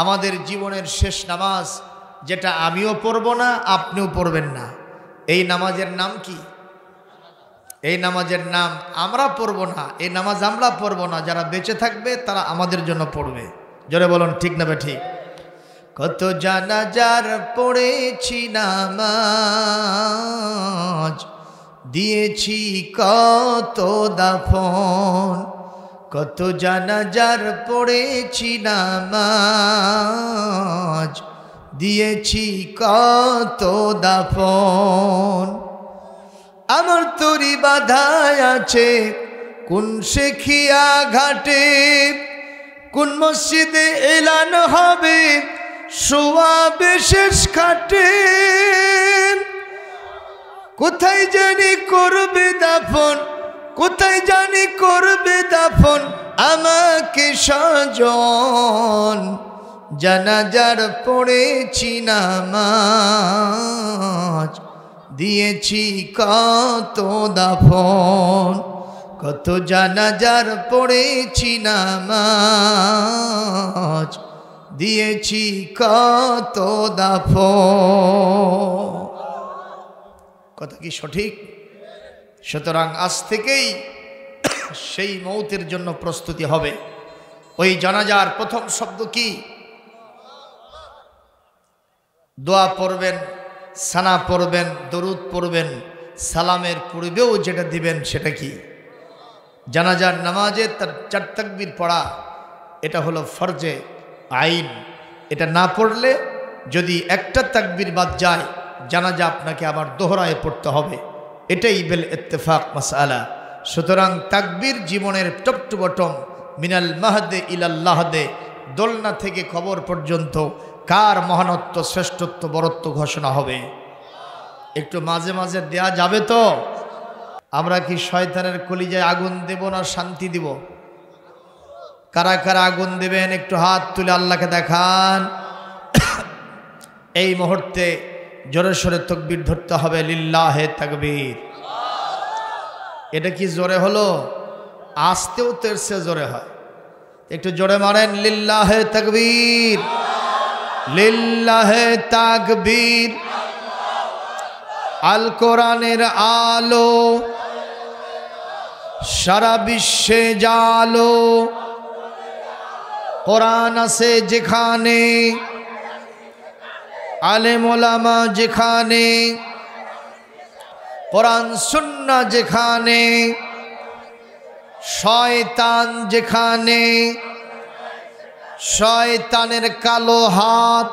আমাদের জীবনের শেষ নামাজ, যেটা আমিও পড়ব না, আপনিও পড়বেন না। এই নামাজের নাম কি? এই নামাজের নাম আমরা পড়ব না, এই নামাজ আমরা পড়ব না, যারা বেঁচে থাকবে তারা আমাদের জন্য পড়বে। জোরে বলুন ঠিক না ঠিক? কত জানাজার পড়েছি নামাজ, দিয়েছি কত দাফন। কত জানাজার পড়েছি নামাজ, দিয়েছি কত দাফন। আমার তরি বাধায় আছে কোন শেখিয়া ঘাটে, কোন মসজিদে এলান হবে সোয়াবে শেষ খাটে। কোথায় জানি করবে দাফন, কোথায় জানি করবে দাফন আমাকে সাজন। জানাজার পড়েছি নামাজ, দিয়েছি কত দাফন। কত জানাজার পড়েছি নামাজ, দিয়েছি কত দাফন। কথা কি সঠিক? সুতরাং আজ থেকেই সেই মৌতের জন্য প্রস্তুতি হবে। ওই জানাজার প্রথম শব্দ কি? দোয়া পড়বেন, সানা পড়বেন, দরুদ পড়বেন। সালামের পূর্বেও যেটা দিবেন সেটা কি? জানাজার নামাজে তার 4 তাকবীর পড়া, এটা হলো ফরজে আইন। এটা না পড়লে যদি একটা তাকবীর বাদ যায়, জানাজা আপনাকে আবার দোহরায় পড়তে হবে। এটাই বেল ইত্তেফাক মাসআলা। সুতরাং তাকবীর জীবনের টপ টু বটম, মিনাল মাহদে ইলাল লাহদে, দোলনা থেকে কবর পর্যন্ত কার মহানত্ব, শ্রেষ্ঠত্ব, বরত্ব ঘোষণা হবে। একটু মাঝে মাঝে দেয়া যাবে তো? আমরা কি শয়তানের কলিজায় আগুন দেব না শান্তি দিব? কারা কারা আগুন দেবেন একটু হাত তুলে আল্লাহকে দেখান। এই মুহূর্তে জোরে সোরে তাকবীর ধরতে হবে, লিল্লাহে তাকবীর। এটা কি জোরে হলো? আস্তেও তো এর চেয়ে জোরে হয়। একটু জোরে মারেন, লিল্লাহে তাকবীর, লিল্লাহে তাকবীর। আল কোরআনের আলো সারা বিশ্বে জালো, কোরআন আছে যেখানে, আলেম ওলামা যেখানে, কোরআন সুন্নাহ যেখানে, শয়তান যেখানে, শয়তানের কালো হাত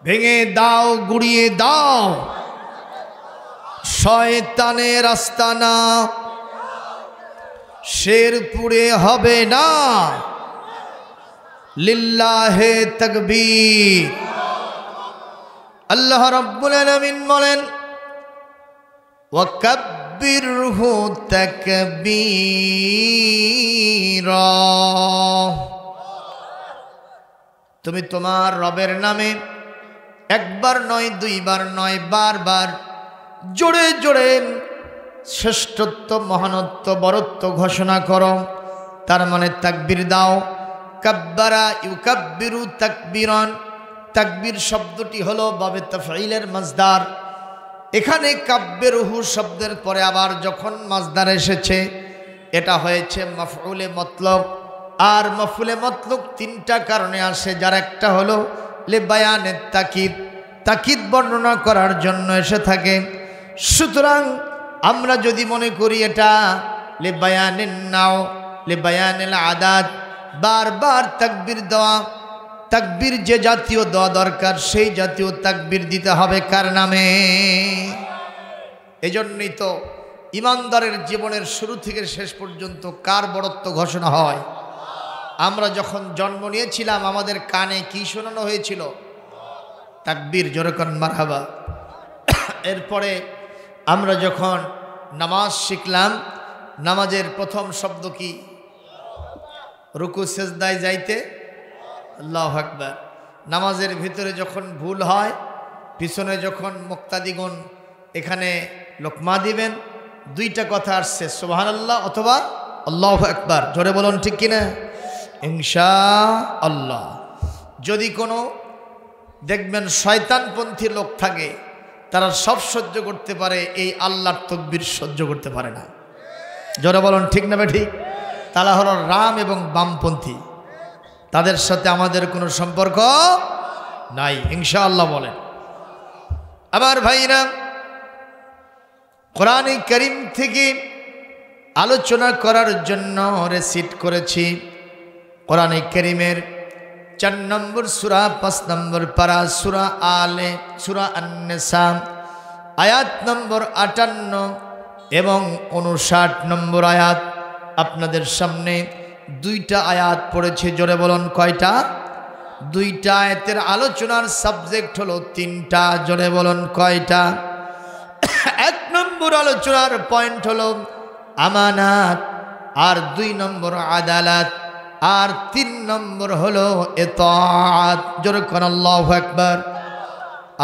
ভেঙে দাও, গুড়িয়ে দাও। শয়তানের আস্তানা শেরপুরে হবে না। লিল্লাহে তাকবীর। আল্লাহ রাব্বুল আলামিন বলেন, ওয়াকাব্বিরহু তাকবীরা। তুমি তোমার রবের নামে একবার নয়, দুইবার নয়, বারবার জোরে জোরে শ্রেষ্ঠত্ব, মহানত্ব, বরত্ব ঘোষণা করো। তার মানে তাকবীর দাও। কাব্বারা ইউকাব্বিরু তাকবীরান। তাকবীর শব্দটি হলো বাবে তাফঈলের মাজদার। এখানে কাব্বিরহু শব্দের পরে আবার যখন মাজদার এসেছে, এটা হয়েছে মাফউলে মতলব। আর মাফউলে মতলব 3টা কারণে আসে, যার একটা হলো লিবায়ানের তাকিদ, তাকিদ বর্ণনা করার জন্য এসে থাকে। সুতরাং আমরা যদি মনে করি এটা লিবায়ানিন নাও, লিবায়ানিল আদাদ, বারবার তাকবীর দেওয়া, তাকবীর যে জাতীয় দেওয়া দরকার সেই জাতীয় তাকবীর দিতে হবে কার নামে? এজন্যই তো ইমানদারের জীবনের শুরু থেকে শেষ পর্যন্ত কার বড়ত্ব ঘোষণা হয়? আমরা যখন জন্ম নিয়েছিলাম আমাদের কানে কি শোনানো হয়েছিল? তাকবীর। জোরে করেন মারহাবা। এরপরে আমরা যখন নামাজ শিখলাম, নামাজের প্রথম শব্দ কি? রুকু সেজদায় যাইতে আল্লাহু আকবার। নামাজের ভিতরে যখন ভুল হয়, পিছনে যখন মুক্তাদিগণ এখানে লোকমা দিবেন, 2টা কথা আসছে, সুবহানাল্লাহ অথবা আল্লাহু আকবার। জোরে বলুন ঠিক কিনা? ইনশাআল্লাহ। যদি কোনো দেখবেন শয়তানপন্থী লোক থাকে, তারা সব সহ্য করতে পারে, এই আল্লাহর তাকবীর সহ্য করতে পারে না। জোরে বলুন ঠিক না ঠিক? তারা হলো রাম এবং বামপন্থী, তাদের সাথে আমাদের কোনো সম্পর্ক নাই, ইনশাআল্লাহ বলেন। আমার ভাইরা, কোরআনে কারীম থেকে আলোচনা করার জন্য রেসিট করেছি কোরআনে কারীমের 4 নম্বর সূরা 5 নম্বর পারা সূরা আন-নিসা আয়াত নম্বর 58 এবং 59 নম্বর আয়াত। আপনাদের সামনে 2টা আয়াত পড়েছে, জোরে বলুন কয়টা? 2টা আয়াতের আলোচনার সাবজেক্ট হলো 3টা, জোরে বলুন কয়টা? 1 নম্বর আলোচনার পয়েন্ট হলো আমানাত, আর 2 নম্বর আদালত, আর 3 নম্বর হলো ইতাআত। জোরে কোন আল্লাহু আকবার,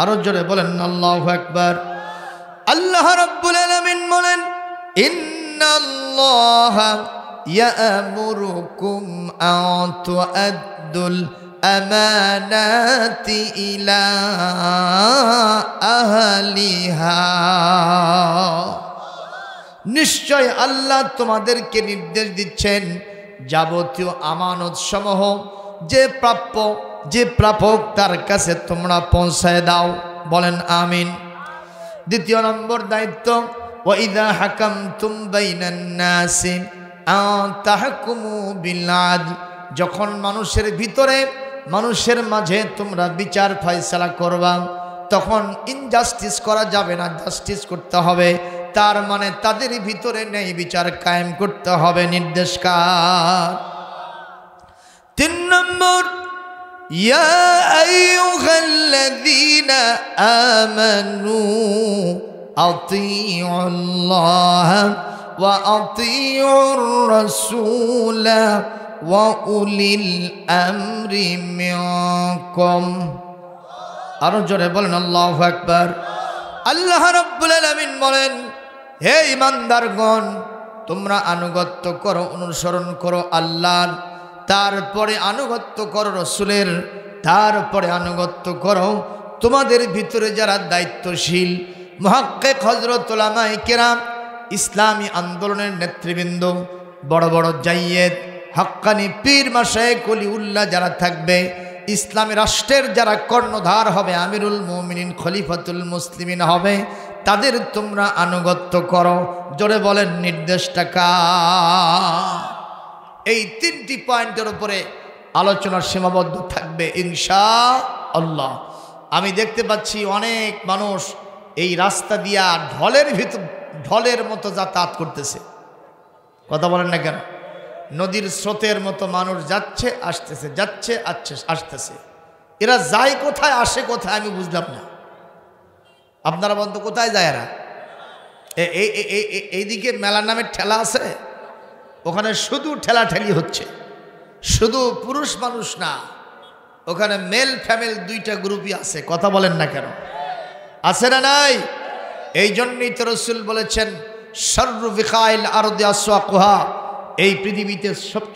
আরো জোরে বলেন আল্লাহু আকবার। আল্লাহ রাব্বুল আলামিন বলেন, ইন্নাল্লাহা ইয়া'মুরুকুম আন তু'আদ্দুল আমানাতি ইলা আহলিহা। নিশ্চয় আল্লাহ তোমাদেরকে নির্দেশ দিচ্ছেন যাবতীয় আমানত সমূহ যে প্রাপ্য, যে প্রাপক তার কাছে তোমরা পৌঁছায় দাও। বলেন আমিন। 2 নম্বর দায়িত্ব, ওয়া ইযা হাকামতুম বাইনান নাসি আন তাহকুমু বিল আদল। যখন মানুষের ভিতরে, মানুষের মাঝে তোমরা বিচার ফয়সালা করবা, তখন ইনজাস্টিস করা যাবে না, জাস্টিস করতে হবে। তার মানে তাদের ভিতরে ন্যায় বিচার কায়েম করতে হবে, নির্দেশকার। 3 নম্বর, ইয়া আইয়ুহাল্লাযীনা আমানু আতিউল্লাহ ওয়া আতিউর রাসূলা ওয়া উলিল আমরি মিনকুম। আরো জোরে বলেন আল্লাহু আকবার। আল্লাহ রাব্বুল আলামিন বলেন, হে ঈমানদারগণ, তোমরা আনুগত্য করো, অনুসরণ করো আল্লাহর, তারপরে আনুগত্য করো রাসূলের, তারপরে আনুগত্য করো তোমাদের ভিতরে যারা দায়িত্বশীল মুহাক্কিক হযরত উলামায়ে কেরাম, ইসলামী আন্দোলনের নেতৃবৃন্দ, বড় বড় জাইয়েদ, হাক্কানি পীর মাশায়েখ ওলিউল্লাহ যারা থাকবে, ইসলামী রাষ্ট্রের যারা কর্ণধার হবে, আমিরুল মুমিনিন খলিফাতুল মুসলিমিন হবে, তাদের তোমরা আনুগত্য করো। জোরে বলেন নির্দেশটা কার? এই 3টি পয়েন্টের উপরে আলোচনার সীমাবদ্ধ থাকবে ইনশাআল্লাহ। আমি দেখতে পাচ্ছি অনেক মানুষ এই রাস্তা দিয়া ঢলের মতো যাতায়াত করতেছে। কথা বলেন না কেন? নদীর স্রোতের মতো মানুষ যাচ্ছে আসতেছে, যাচ্ছে আসতেছে। এরা যায় কোথায়, আসে কোথায়, আমি বুঝলাম না। আপনারা বন্ধু কোথায় যায় এরা? এইদিকে মেলার নামের ঠেলা আছে, ওখানে শুধু ঠেলাঠেলি হচ্ছে, শুধু পুরুষ মানুষ না, ওখানে মেল ফ্যামেল 2টা গ্রুপই আছে। কথা বলেন না কেন? আছে না নাই? এই জন্যই তো রাসূল বলেছেন, শাররু বিকাইল আরদি আসওয়াকুহা, এই পৃথিবীতে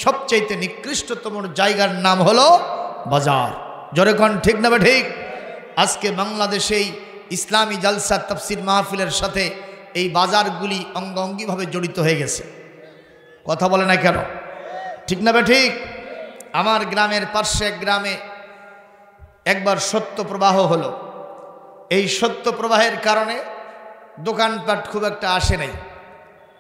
সবচাইতে নিকৃষ্টতম জায়গার নাম হলো বাজার। জোরে কোন ঠিক না ঠিক? আজকে বাংলাদেশেই ইসলামী জালসা তাফসীর মাহফিলের সাথে এই বাজারগুলি অঙ্গাঙ্গিভাবে জড়িত হয়ে গেছে। কথা বলে না কেন? ঠিক না ঠিক? আমার গ্রামের পাশে এক গ্রামে একবার সত্য প্রবাহ হলো। এই সত্য প্রবাহের কারণে দোকানপাট খুব একটা আসে নাই।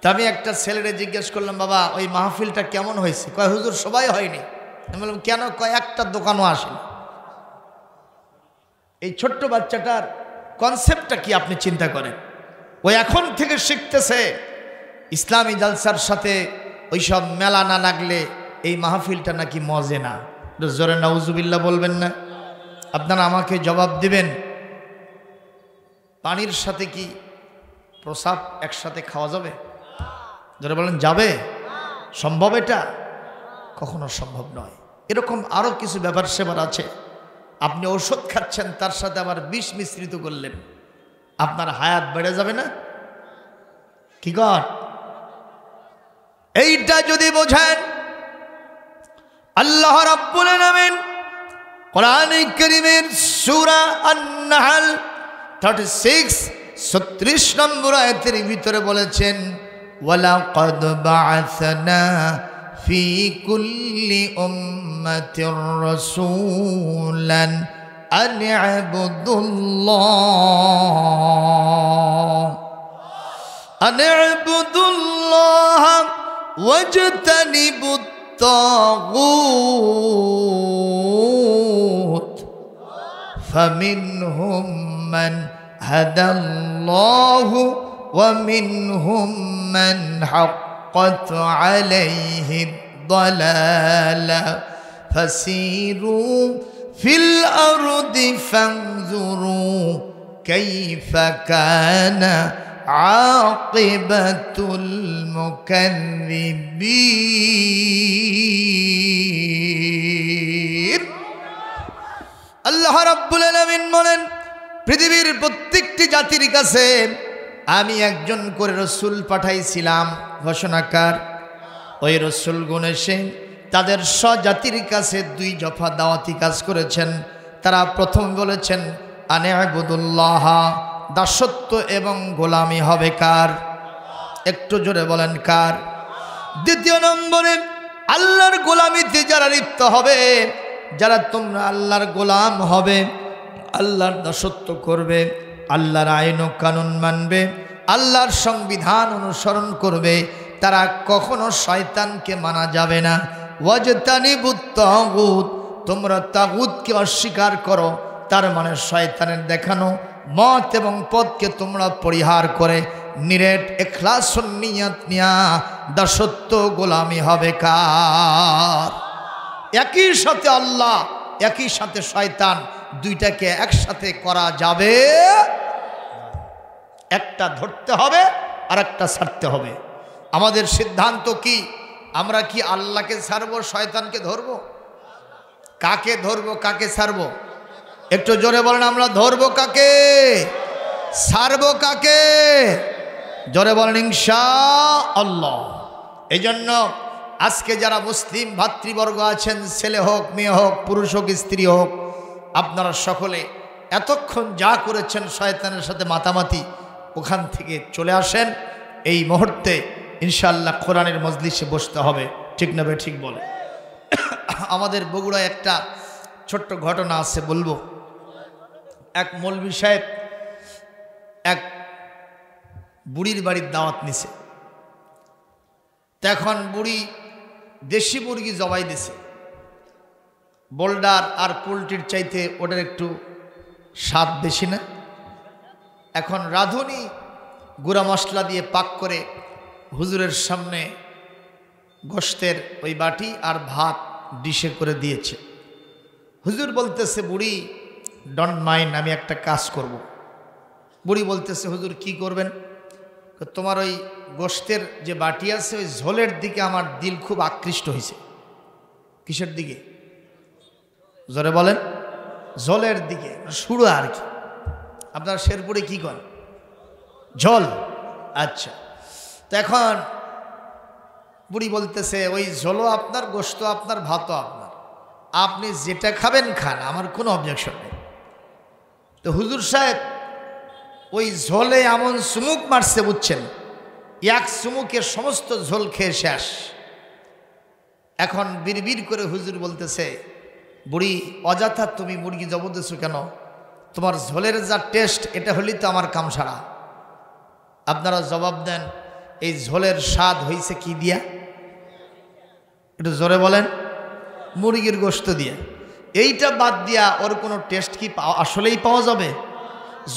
তা আমি একটা ছেলেরে জিজ্ঞেস করলাম, বাবা ওই মাহফিলটা কেমন হয়েছে? কয়, হুজুর সবাই হয়নি। আমি বললাম কেন? কয়, একটা দোকানও আসেনি। এই ছোট্ট বাচ্চাটার কনসেপ্টটা কি আপনি চিন্তা করেন? ও এখন থেকে শিখতেছে ইসলামী জালসার সাথে ওইসব মেলা না লাগলে এই মাহফিলটা নাকি মজে না। জোরে নাউজুবিল্লাহ বলবেন না? আপনারা আমাকে জবাব দিবেন, পানির সাথে কি প্রসাব একসাথে খাওয়া যাবে? যারা বলেন যাবে, সম্ভব? এটা কখনো সম্ভব নয়। এরকম আরও কিছু ব্যাপার সেবার আছে। আপনি ওষুধ খাচ্ছেন, তার সাথে আবার বিষ মিশ্রিত করলেন, আপনার হায়াত বেড়ে যাবে না? কি কর? এইটা যদি বোঝেন, আল্লাহ রাব্বুল আলামিন কোরআনে কারীমের সূরা আন-নাহল 36 নম্বর আয়াতের ভিতরে বলেছেন ওয়ালাকাদ বা'আসনা ফি কুল্লি উম্মাতির রাসূলান আন ই'বুদুল্লাহ ওয়াজতানিবুত তাগুত ফামিনহুম মান হাদাল্লাহু ওয়া মিনহুম মান হাক্কাত আলাইহি দালালা ফাসিরু ফিল আরদি ফানজুরু কাইফা কানা আকিবাতুল মুকাজ্জিবিন। আল্লাহ রাব্বুল আলামিন বলেন পৃথিবীর প্রত্যেকটি জাতির কাছে আমি একজন করে রসুল পাঠাইছিলাম ঘোষণাকার। ওই রসুলগণ এসে তাদের স্বজাতির কাছে 2 দফা দাওয়াতি কাজ করেছেন। তারা প্রথম বলেছেন আনে আবুদুল্লাহ, দাসত্ব এবং গোলামি হবে কার? একটু জোরে বলেন কার? দ্বিতীয় নম্বরে আল্লাহর গোলামিতে যারা লিপ্ত হবে, যারা তোমরা আল্লাহর গোলাম হবে, আল্লাহর দাসত্ব করবে, আল্লাহর আইন ও কানুন মানবে, আল্লাহর সংবিধান অনুসরণ করবে, তারা কখনো শয়তানকে মানা যাবে না। ওয়াজতানিবুত তাগুত, তোমরা তাগুতকে অস্বীকার করো, তার মানে শয়তানের দেখানো মত এবং পথকে তোমরা পরিহার করে নিরেট ইখলাস ও নিয়ত নিয়া দাসত্ব গোলামি হবে কার? একই সাথে আল্লাহ, একই সাথে শয়তান, দুইটাকে একসাথে করা যাবে? একটা ধরতে হবে আর একটা ছাড়তে হবে। আমাদের সিদ্ধান্ত কি? আমরা কি আল্লাহকে ছাড়বো, শয়তানকে ধরবো? কাকে ধরবো, কাকে ছাড়বো? একটু জোরে বলেন, আমরা ধরবো কাকে, ছাড়বো কাকে? জোরে বলেন ইনশাআল্লাহ। এই জন্য আজকে যারা মুসলিম ভাতৃবর্গ আছেন, ছেলে হোক মেয়ে হোক, পুরুষ হোক স্ত্রী হোক, আপনারা সকলে এতক্ষণ যা করেছেন শয়তানের সাথে মাতামাতি, ওখান থেকে চলে আসেন। এই মুহূর্তে ইনশাআল্লাহ কোরআনের মজলিসে বসতে হবে, ঠিক না বে ঠিক বলে? আমাদের বগুড়ায় একটা ছোট্ট ঘটনা আছে, বলবো। এক মৌলভী সাহেব এক বুড়ির বাড়ির দাওয়াত নিছে। তো এখন বুড়ি দেশি মুরগি জবাই দিছে। বোল্ডার আর পোলট্রির চাইতে ওটার একটু স্বাদ বেশি না? এখন রাঁধুনি গুঁড়া মশলা দিয়ে পাক করে হুজুরের সামনে গোশতের ওই বাটি আর ভাত ডিশে করে দিয়েছে। হুজুর বলতেছে, বুড়ি ডোন্ট মাইন্ড, আমি একটা কাজ করব। বুড়ি বলতেছে, হুজুর কি করবেন? তোমার ওই গোশতের যে বাটি আছে ওই ঝোলের দিকে আমার দিল খুব আকৃষ্ট হয়েছে। কিসের দিকে? জোরে বলেন। ঝোলের দিকে, শুরু আর কি। আপনার শেরপুরে কি করেন? ঝোল। আচ্ছা, তো এখন বুড়ি বলতেছে, ওই ঝোলও আপনার, গোশত আপনার, ভাতও আপনার, আপনি যেটা খাবেন খান, আমার কোনো অবজেকশন নেই। তো হুজুর সাহেব ওই ঝোলে এমন চুমুক মারছে, বুঝছেন, এক চুমুকে সমস্ত ঝোল খেয়ে শেষ। এখন বিড়বিড় করে হুজুর বলতেছে, বুড়ি অযথা তুমি মুরগি জবাই দিছো কেন? তোমার ঝোলের যা টেস্ট, এটা হলেই তো আমার কাম সারা। আপনারা জবাব দেন, এই ঝোলের স্বাদ হয়েছে কি দিয়া? একটু জোরে বলেন। মুরগির গোশত দিয়ে। এইটা বাদ দিয়া ওর কোনো টেস্ট কি আসলেই পাওয়া যাবে?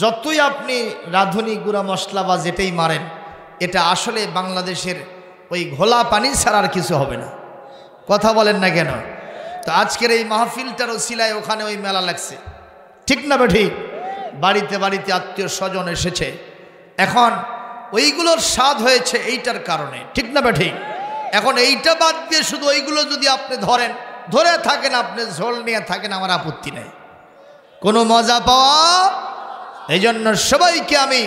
যতই আপনি রাঁধুনি গুঁড়া মশলা বা যেটাই মারেন, এটা আসলে বাংলাদেশের ওই ঘোলা পানি ছাড়া আর কিছু হবে না। কথা বলেন না কেন? তো আজকের এই মাহফিলটার ওসিলায় ওখানে ওই মেলা লাগছে, ঠিক না বে ঠিক? বাড়িতে বাড়িতে আত্মীয় স্বজন এসেছে। এখন ওইগুলোর স্বাদ হয়েছে এইটার কারণে, ঠিক না বে ঠিক? এখন এইটা বাদ দিয়ে শুধু ওইগুলো যদি আপনি ধরে থাকেন, আপনি ঝোল নিয়ে থাকেন, আমার আপত্তি নেই, কোনো মজা পাওয়া। এই জন্য সবাইকে আমি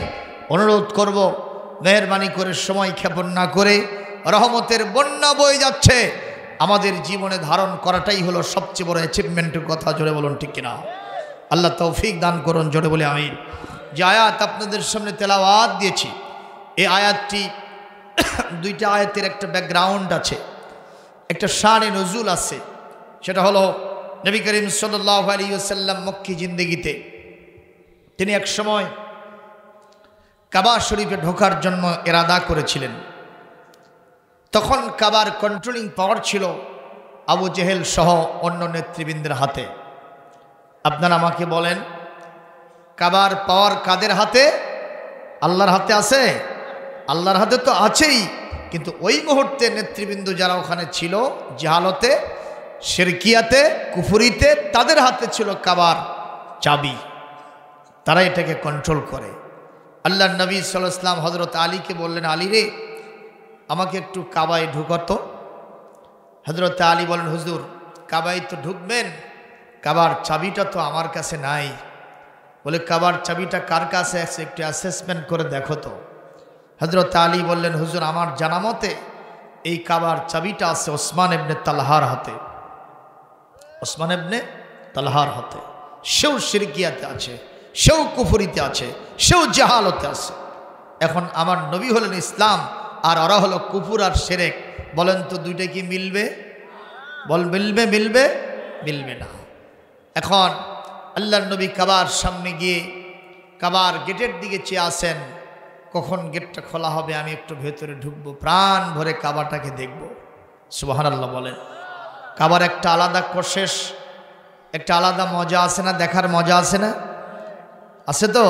অনুরোধ করব, মেহরবানি করে সময় ক্ষেপণ না করে, রহমতের বন্যা বয়ে যাচ্ছে, আমাদের জীবনে ধারণ করাটাই হলো সবচেয়ে বড় অ্যাচিভমেন্টের কথা। জোরে বলুন ঠিক কিনা? আল্লাহ তৌফিক দান করুন, জোরে বলে আমিন। যে আয়াত আপনাদের সামনে তেলাওয়াত দিয়েছি, এই আয়াতটি দুইটা আয়াতের একটা ব্যাকগ্রাউন্ড আছে, একটা শানে নজুল আছে। সেটা হলো নবী করিম সাল্লাল্লাহু আলাইহি ওয়াসাল্লাম মক্কি জিন্দেগিতে তিনি এক সময় কাবা শরীফে ঢোকার জন্য ইরাদা করেছিলেন। তখন কাবার কন্ট্রোলিং পাওয়ার ছিল আবু জেহেল সহ অন্য নেতৃবৃন্দের হাতে। আপনারা আমাকে বলেন, কাবার পাওয়ার কাদের হাতে? আল্লাহর হাতে আছে? আল্লাহর হাতে তো আছেই, কিন্তু ওই মুহূর্তে নেতৃবৃন্দ যারা ওখানে ছিল জাহালতে, শিরকিয়াতে, কুফরিতে, তাদের হাতে ছিল কাবার চাবি। তারা এটাকে কন্ট্রোল করে। আল্লাহর নবী সাল্লাল্লাহু আলাইহি ওয়াসাল্লাম হযরত আলীকে বললেন, আলী রে, আমাকে একটু কাবায় ঢুকাতো। হযরত আলী বলেন, হুজুর কাবায় তো ঢুকবেন, কাবার চাবিটা তো আমার কাছে নাই। বলে, কাবার চাবিটা কার কাছে আছে একটু অ্যাসেসমেন্ট করে দেখো তো। হযরত আলী বললেন, হুজুর আমার জানা মতে এই কাবার চাবিটা আছে ওসমান ইবনে তালহার হাতে। ওসমান ইবনে তালহার হাতে। সেও শিরকিয়াতে আছে, সেও কুফরিতে আছে, সেও জাহালতে আছে। এখন আমার নবী হলেন ইসলাম, আর ওরা হলো কুফর আর শিরক। বলেন তো দুইটা কি মিলবে? বল, মিলবে? মিলবে? মিলবে না। এখন আল্লাহর নবী কাবার সামনে গিয়ে কাবার গেটের দিকে চেয়ে আসেন, কখন গেটটা খোলা হবে, আমি একটু ভেতরে ঢুকবো, প্রাণ ভরে কাবাটাকে দেখব। সুবহানাল্লাহ বলেন। কাবার একটা আলাদা কোশেশ, একটা আলাদা মজা আছে না? দেখার মজা আছে না? আছে তো?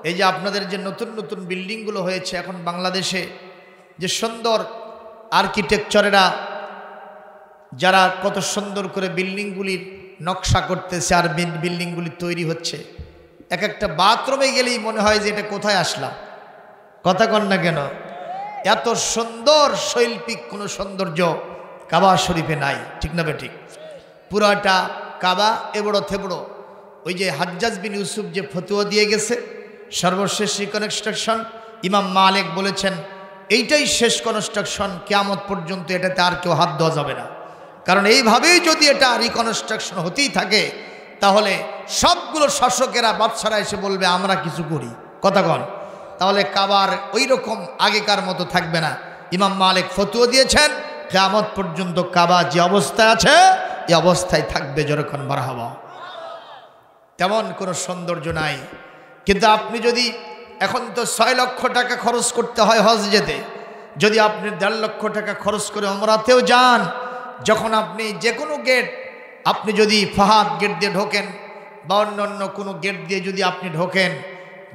এই যে আপনাদের যে নতুন নতুন বিল্ডিংগুলো হয়েছে এখন বাংলাদেশে, যে সুন্দর আর্কিটেকচারেরা যারা কত সুন্দর করে বিল্ডিংগুলির নকশা করতেছে আর বিল্ডিংগুলি তৈরি হচ্ছে, এক একটা বাথরুমে গেলেই মনে হয় যে এটা কোথায় আসলাম। কথা কন না কেন? এত সুন্দর শৈল্পিক কোনো সৌন্দর্য কাবা শরীফে নাই, ঠিক না বেঠিক? পুরাটা কাবা এবড়ো থেবড়ো। ওই যে হাজ্জাজ বিন ইউসুফ যে ফতোয়া দিয়ে গেছে, সর্বশেষ রিকনস্ট্রাকশন, ইমাম মালিক বলেছেন এইটাই শেষ কনস্ট্রাকশন, কিয়ামত পর্যন্ত এটাতে আর কেউ হাত দেওয়া যাবে না। কারণ এইভাবেই যদি এটা রিকনস্ট্রাকশন হতেই থাকে, তাহলে সবগুলো শাসকেরা, বাদশারা এসে বলবে আমরা কিছু করি। কথা কন? তাহলে কাবার ওই রকম আগেকার মতো থাকবে না। ইমাম মালিক ফতোয়া দিয়েছেন কিয়ামত পর্যন্ত কাবা যে অবস্থায় আছে এই অবস্থায় থাকবে। যেরকম মারহাবা। তেমন কোনো সৌন্দর্য নাই। কিন্তু আপনি যদি, এখন তো 6 লক্ষ টাকা খরচ করতে হয় হজ যেতে, যদি আপনি 1.5 লক্ষ টাকা খরচ করে ওমরাতেও যান, যখন আপনি যে কোনো গেট, আপনি যদি ফাহাদ গেট দিয়ে ঢোকেন বা অন্য কোনো গেট দিয়ে যদি আপনি ঢোকেন,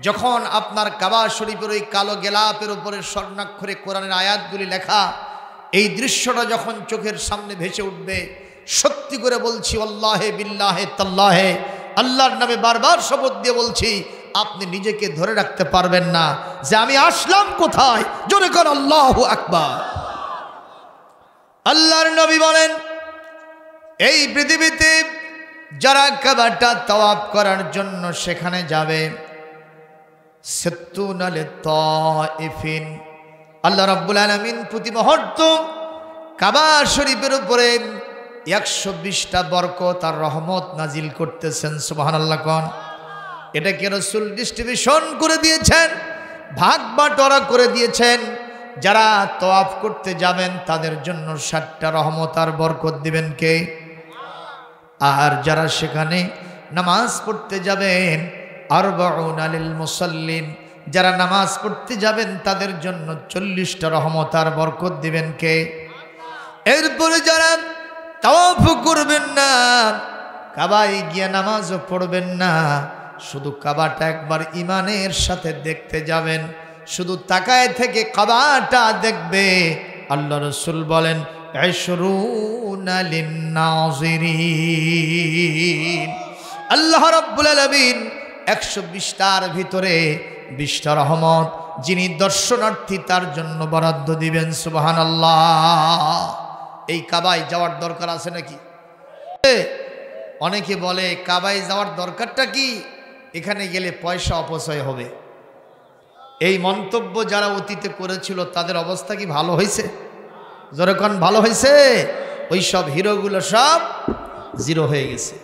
যখন আপনার কাবা শরীফের ওই কালো গেলাপের উপরে স্বর্ণাক্ষরে কোরআনের আয়াতগুলি লেখা, এই দৃশ্যটা যখন চোখের সামনে ভেসে উঠবে, সত্যি করে বলছি, আল্লাহে বিল্লাহে তাল্লাহে, আল্লাহর নামে বারবার শপথ দিয়ে বলছি, আপনি নিজেকে ধরে রাখতে পারবেন না যে আমি আসলাম কোথায়। জোরে কর আল্লাহু আকবার। আল্লাহর নবী বলেন, এই পৃথিবীতে যারা কাবাটা তাওয়াফ করার জন্য সেখানে যাবে, সাত্তুনা লিতাইফিন, আল্লাহ রাব্বুল আলামিন প্রতি মুহূর্ত কাবা শরীফের উপরে 120টা বরকত আর রহমত নাজিল করতেছেন। সুবহানাল্লাহ কোন? এটাকে রাসূল ডিস্ট্রিবিউশন করে দিয়েছেন, ভাগ বাটোয়ারা করে দিয়েছেন। যারা তওয়াফ করতে যাবেন তাদের জন্য 60টা রহমত আর বরকত দিবেন কে? আর যারা সেখানে নামাজ পড়তে যাবেন, আরবাউনা লিল মুসাল্লিন, যারা নামাজ পড়তে যাবেন তাদের জন্য 40টা রহমত আর বরকত দিবেন কে? এরপরে যারা তাওয়াফ করবেন না, কাবায় গিয়ে নামাজও পড়বেন না, শুধু কাবাটা একবার ইমানের সাথে দেখতে যাবেন, শুধু তাকায় থেকে কাবাটা দেখবে, আল্লাহ রাসূল বলেন 20 লিন-নাযিরিন, আল্লাহ রাব্বুল আলামিন 120টার ভিতরে 20টা রহমত যিনি দর্শনার্থী তার জন্য বরাদ্দ দিবেন। সুবহানাল্লাহ। এই কাবায় যাওয়ার দরকার আছে নাকি? অনেকে বলে কাবায় যাওয়ার দরকারটা কি, এখানে গেলে পয়সা অপচয় হবে। এই মন্তব্য যারা অতীতে করেছিল তাদের অবস্থা কি ভালো হয়েছে? যখন ভালো হয়েছে, ওই সব হিরোগুলো সব জিরো হয়ে গেছে।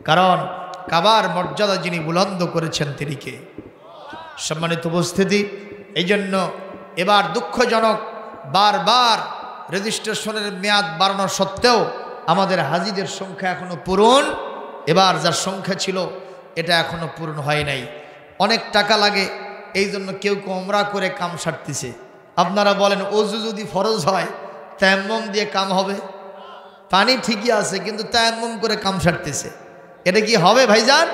কারণ কাবার মর্যাদা যিনি বুলন্দ করেছেন তিনি কে? সম্মানিত উপস্থিতি, এই জন্য এবার দুঃখজনক বারবার রেজিস্ট্রেশনের মেয়াদ বাড়ানো সত্ত্বেও আমাদের হাজিদের সংখ্যা এখনো পূরণ, এবার যার সংখ্যা ছিল এটা এখনো পূরণ হয় নাই। অনেক টাকা লাগে, এই জন্য কেউ কেউ ওমরা করে কাম সারতেছে। আপনারা বলেন ওযু যদি ফরজ হয় তায়াম্মুম দিয়ে কাম হবে? পানি ঠিকই আছে কিন্তু তায়াম্মুম করে কাম সারতেছে, এটা কি হবে ভাইজান?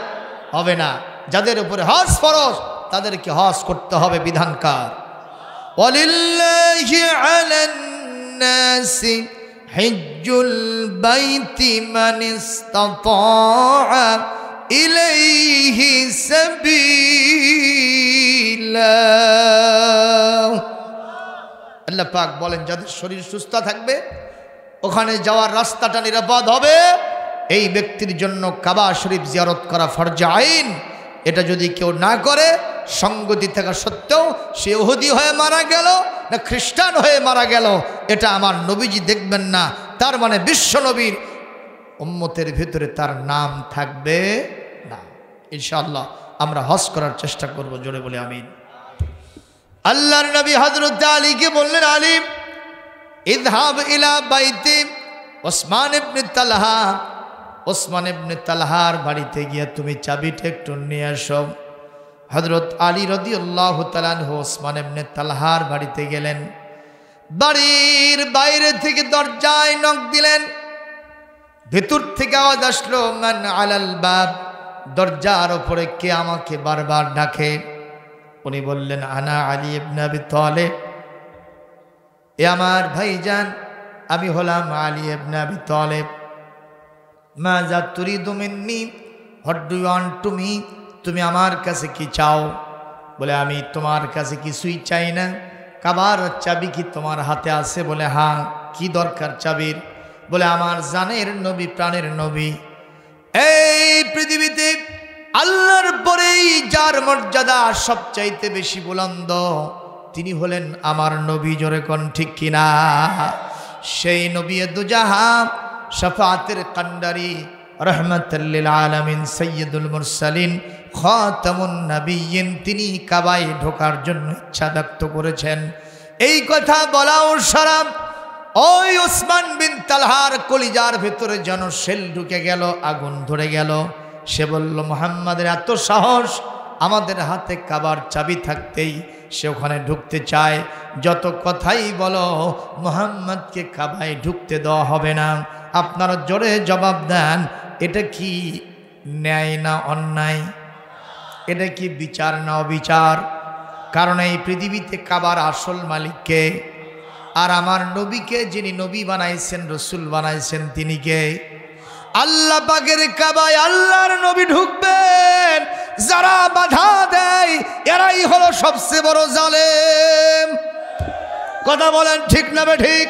হবে না। যাদের উপরে হজ ফরজ তাদেরকে হজ করতে হবে বিধানকার। ওয়ালিল্লাহি আলান নাসি হিজ্জুল বাইতি মান ইসতাতা ইলাইহি সাবিলা। আল্লাহ পাক বলেন যাদের শরীর সুস্থ থাকবে ওখানে যাওয়ার রাস্তাটা নিরাপদ হবে, এই ব্যক্তির জন্য কাবা শরীফ জিয়ারত করা ফরজ আইন। এটা যদি কেউ না করে, সঙ্গতি থাকা সত্ত্বেও সে ইহুদি হয়ে মারা গেল না খ্রিস্টান হয়ে মারা গেল, এটা আমার নবীজি দেখবেন না। তার মানে বিশ্ব নবীর উম্মতের ভিতরে তার নাম থাকবে না। ইনশাআল্লাহ আমরা হজ করার চেষ্টা করব, জোরে বলে আমিন। আল্লাহর নবী হযরত আলীকে বললেন, আলী ইযহাব ইলা বাইতি ওসমান ইবনে তালহা, ওসমান ইবনে তালহার বাড়িতে গিয়ে তুমি চাবিটা একটু নিয়ে আসো। হযরত আলী রাদিয়াল্লাহু তাআলা আনহু ওসমান ইবনে তালহার বাড়িতে গেলেন। বাড়ির বাইরে থেকে দরজায় নক দিলেন, ভেতর থেকে আওয়াজ আসলো মান আলাল বাব, দরজার উপরে কে আমাকে বারবার ডাকে? উনি বললেন আনা আলী ইবনে আবি তালেব। এ আমার ভাইজান, আমি হলাম আলী ইবনে আবি তালেব। মাযা তুরিদু মিন্নি, what do you want to me, তুমি আমার কাছে কি চাও? বলে আমি তোমার কাছে কিছুই চাই না, কাবার চাবি কি তোমার হাতে আছে? বলে হ্যাঁ। কি দরকার চাবির? বলে আমার জানের নবী, প্রাণের নবী, এই পৃথিবীতে আল্লাহর পরেই যার মর্যাদা সবচাইতে বেশি বুলন্দ তিনি হলেন আমার নবী। জোরে কোন ঠিক কিনা? সেই নবী দুজাহান শাফাআতের কান্ডারি, রহমাতুল লিল আলামিন, সাইয়্যিদুল মুরসালিন, খাতামুন নবিয়্যিন, তিনি কাবায় ঢোকার জন্য ইচ্ছা ব্যক্ত করেছেন। এই কথা বলাও সারা ওই ওসমান বিন তালহার কলিজার ভেতরে যেন শেল ঢুকে গেল, আগুন ধরে গেল। সে বলল মুহাম্মাদের এত সাহস, আমাদের হাতে কাবার চাবি থাকতেই সে ওখানে ঢুকতে চায়। যত কথাই বলো মুহাম্মদকে কাবায় ঢুকতে দেওয়া হবে না। আপনারা জোরে জবাব দেন, এটা কি ন্যায় না অন্যায়? এটা কি বিচার না অবিচার? কারণ এই পৃথিবীতে কাবার আসল মালিককে, আর আমার নবীকে যিনি নবী বানাইছেন, রসুল বানাইছেন, তিনি কে? আল্লাহ পাকের কাবায় আল্লাহর নবী ঢুকবেন, যারা বাধা দেয় এরাই হলো সবচেয়ে বড় জালেম। কথা বলেন ঠিক না ঠিক?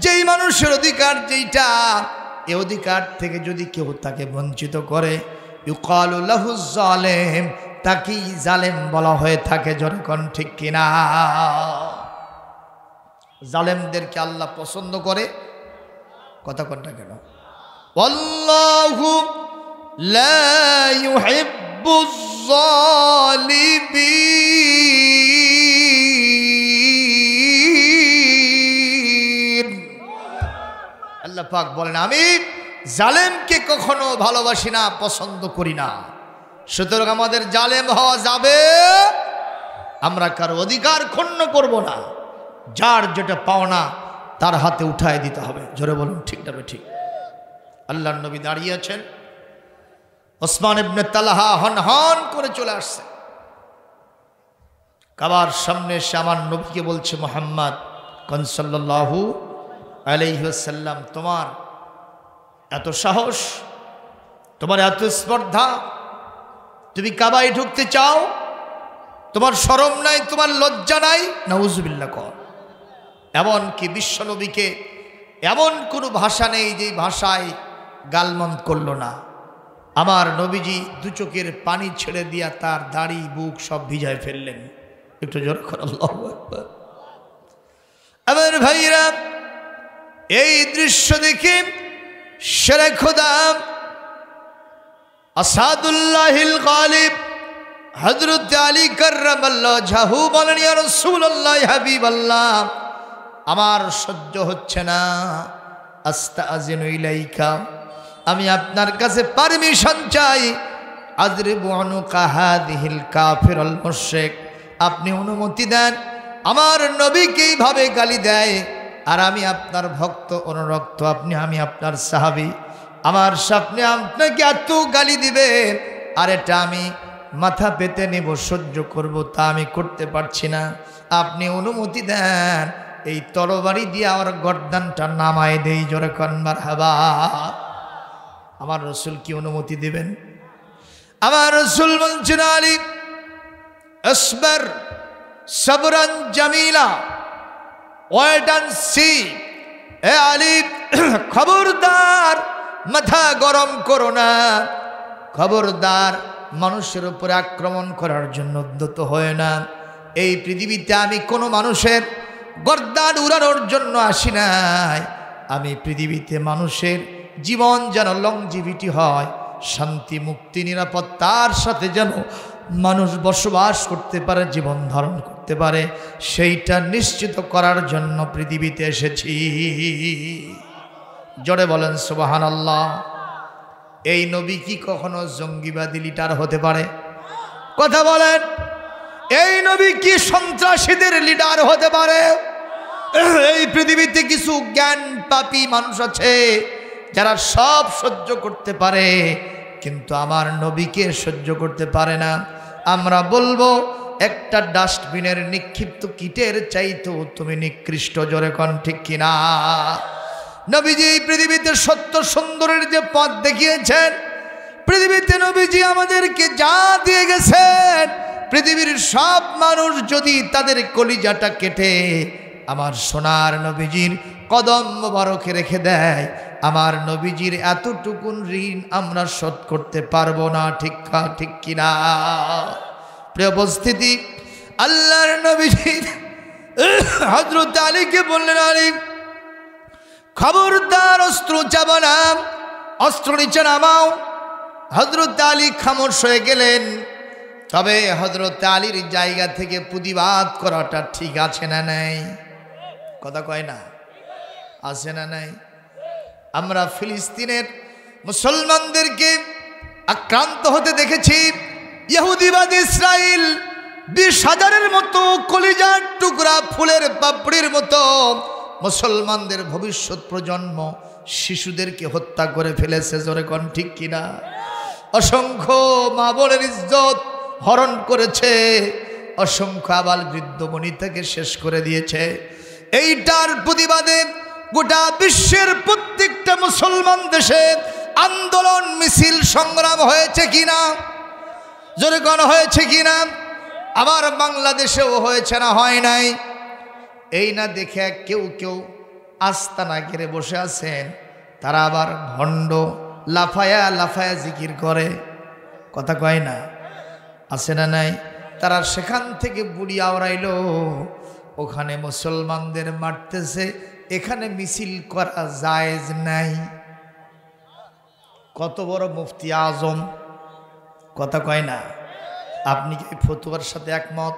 যেই মানুষের অধিকার যেইটা, এই অধিকার থেকে যদি কেউ তাকে বঞ্চিত করে, ইউকালু লাহু জালেম, তাকেই জালেম বলা হয়ে থাকে। জোরে কোন ঠিক কিনা? জালেমদেরকে আল্লাহ পছন্দ করে। কথা কোনটা কেন? আল্লাহু লা ইউহিব্বুজ জালিমিন। আল্লাহ পাক বলেন আমি জালেমকে কখনো ভালোবাসি না, পছন্দ করি না। সুতরাং আমাদের জালেম হওয়া যাবে, আমরা কারো অধিকার ক্ষুণ্ণ করব না। যার যেটা পাওনা তার হাতে উঠায় দিতে হবে। জোরে বলুন ঠিক না ঠিক? আল্লাহর নবী দাঁড়িয়ে আছেন, ওসমান ইবনে তালহা হন হন করে চলে আসছে কাবার সামনে। এসে আমার নবীকে বলছে, মুহাম্মদ সাল্লাল্লাহু আলাইহি ওয়াসাল্লাম, তোমার এত সাহস, তোমার এত স্পর্ধা, তুমি কাবায় ঢুকতে চাও, তোমার শরম নাই, তোমার লজ্জা নাই? নাউজুবিল্লাহ কর। এমনকি বিশ্বনবীকে এমন কোনো ভাষা নেই যে ভাষায় গালমন্দ করলো না। আমার নবীজি দু চোখের পানি ছেড়ে দিয়া তার দাড়ি বুক সব ভিজায় ফেললেন। একটু জোরে করে আল্লাহু আকবার। আমার ভাইরা, এই দৃশ্য দেখে শেরে খোদা আসাদুল্লাহিল গালিব হযরত আলী কাররামাল্লাহু ওয়াজহু বলেন, ইয়া রাসূলুল্লাহ, হাবিবাল্লাহ, আমার সহ্য হচ্ছে না। আস্তাযিনু ইলাইকা, আমি আপনার কাছে পারমিশন চাই। আযরিবু আনুকা হাযিহিল কাফিরুল মুশরিক, আপনি অনুমতি দেন। আমার নবীকে এইভাবে গালি দেয়, আর আমি আপনার ভক্ত অনুরক্ত, আমি আপনার সাহাবী, আমার সামনে আপনাকে এত গালি দিবে, আর এটা আমি মাথা পেতে নেব, সহ্য করব, তা আমি করতে পারছি না। আপনি অনুমতি দেন, এই তরবারি দিয়ে আমার গর্দানটা নামায় দেই। জোরে কোন মারহাবা। আমার রাসূল কি অনুমতি দিবেন? আমার রাসূল বলছেন, আলী আসবার সাবরান জামিলা, ওয়েট অ্যান্ড সি। এ আলী, খবরদার, মাথা গরম করো না, খবরদার, মানুষের উপরে আক্রমণ করার জন্য উদ্যত হয় না। এই পৃথিবীতে আমি কোনো মানুষের গর্দান উড়ানোর জন্য আসি নাই। আমি পৃথিবীতে মানুষের জীবন যেন লংজিভিটি হয়, শান্তি, মুক্তি, নিরাপত্তার সাথে যেন মানুষ বসবাস করতে পারে, জীবন ধারণ করতে পারে, সেইটা নিশ্চিত করার জন্য পৃথিবীতে এসেছি। জোরে বলেন সুবহানাল্লাহ। এই নবী কি কখনো জঙ্গিবাদী লিডার হতে পারে? কথা বলেন। এই নবী কি সন্ত্রাসীদের লিডার হতে পারে? এই পৃথিবীতে কিছু জ্ঞান পাপী মানুষ আছে যারা সব সহ্য করতে পারে, কিন্তু আমার নবীকে সহ্য করতে পারে না। আমরা বলবো, একটা ডাস্টবিনের নিক্ষিপ্ত কীটের চাইতেও তুমি নিকৃষ্ট। জোরে কোন ঠিক কিনা? নবীজি এই পৃথিবীতে সত্য সুন্দরের যে পথ দেখিয়েছেন, পৃথিবীতে নবীজি আমাদেরকে যা দিয়ে গেছেন, পৃথিবীর সব মানুষ যদি তাদের কলিজাটা কেটে আমার সোনার নবীজির কদম মোবারকে রেখে দেয়, আমার নবীজির এতটুকুন ঋণ আমরা শোধ করতে পারবো না। ঠিক কিনা? প্রিয় উপস্থিতি, আল্লাহর নবীজি হযরত আলীকে বললেন, আলী খবরদার, অস্ত্র চাবো না, অস্ত্র নিচে নামাও। হযরত আলী খামোশ হয়ে গেলেন। তবে হযরত আলীর জায়গা থেকে প্রতিবাদ করাটা ঠিক আছে না নাই? কথা কয় না? আছে না নাই? আমরা ফিলিস্তিনের মুসলমানদেরকে আক্রান্ত হতে দেখেছি। ইহুদিবাদ ইসরায়েল 20,000-এর মতো কলিজার টুকরা ফুলের পাপড়ির মতো মুসলমানদের ভবিষ্যৎ প্রজন্ম, শিশুদেরকে হত্যা করে ফেলেছে। জোরে কোন ঠিক কিনা? অসংখ্য মা বোনের ইজ্জত হরণ করেছে, অসংখ্য আবাল বৃদ্ধ বনিতাকে শেষ করে দিয়েছে। এইটার প্রতিবাদে গোটা বিশ্বের প্রত্যেকটা মুসলমান দেশে আন্দোলন, মিছিল, সংগ্রাম হয়েছে কিনা? জোরে কোন হয়েছে কিনা? আবার বাংলাদেশেও হয়েছে না হয় নাই? এই না দেখে কেউ কেউ আস্তানা ঘিরে বসে আছেন, তারা আবার ভণ্ড, লাফায়া লাফায়া জিকির করে। কথা কয় না? আছে না নাই? তারা সেখান থেকে বুড়ি আওড়াইলো, ওখানে মুসলমানদের মারতেছে, এখানে মিছিল করা জায়েজ নাই। কত বড় মুফতি আজম! কথা কয় না? আপনি কি ফতুয়ার সাথে একমত?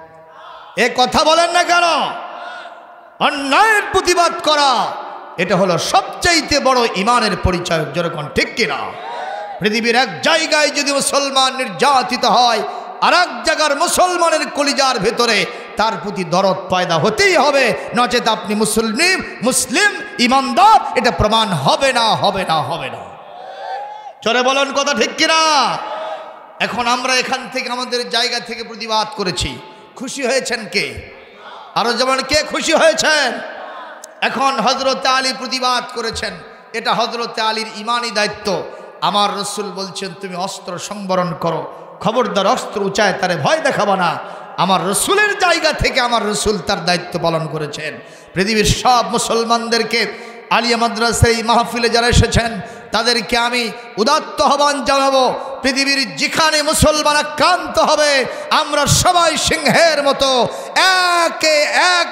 এ কথা বলেন না কেন? অন্যায়ের প্রতিবাদ করা, এটা হলো সবচাইতে বড় ইমানের পরিচয়। যেরকম ঠিক কিনা? পৃথিবীর এক জায়গায় যদি মুসলমান নির্যাতিত হয়, আর এক জায়গার মুসলমানের কলিজার ভেতরে তার প্রতি দরদ পয়দা হতেই হবে, নচেত আপনি মুসলিম ইমানদার এটা প্রমাণ হবে না, হবে না, হবে না। চলে বলেন কথা ঠিক কিনা? এখন আমরা এখান থেকে আমাদের জায়গা থেকে প্রতিবাদ করেছি, খুশি হয়েছেন কে? আরো যেমন কে খুশি হয়েছেন? এখন হযরত আলী প্রতিবাদ করেছেন, এটা হযরত আলীর ইমানি দায়িত্ব। আমার রাসূল বলছেন, তুমি অস্ত্র সংবরণ করো, খবরদার অস্ত্র উঁচায় তারে ভয় দেখাবো না। আমার রাসূলের জায়গা থেকে আমার রাসূল তার দায়িত্ব পালন করেছেন। পৃথিবীর সব মুসলমানদেরকে আলিয়া মাদ্রাসার এই মাহফিলে যারা এসেছেন, তাদেরকে আমি উদাত্ত আহ্বান জানাবো, পৃথিবীর যেখানে মুসলমান আক্রান্ত হবে আমরা সবাই সিংহের মতো একে এক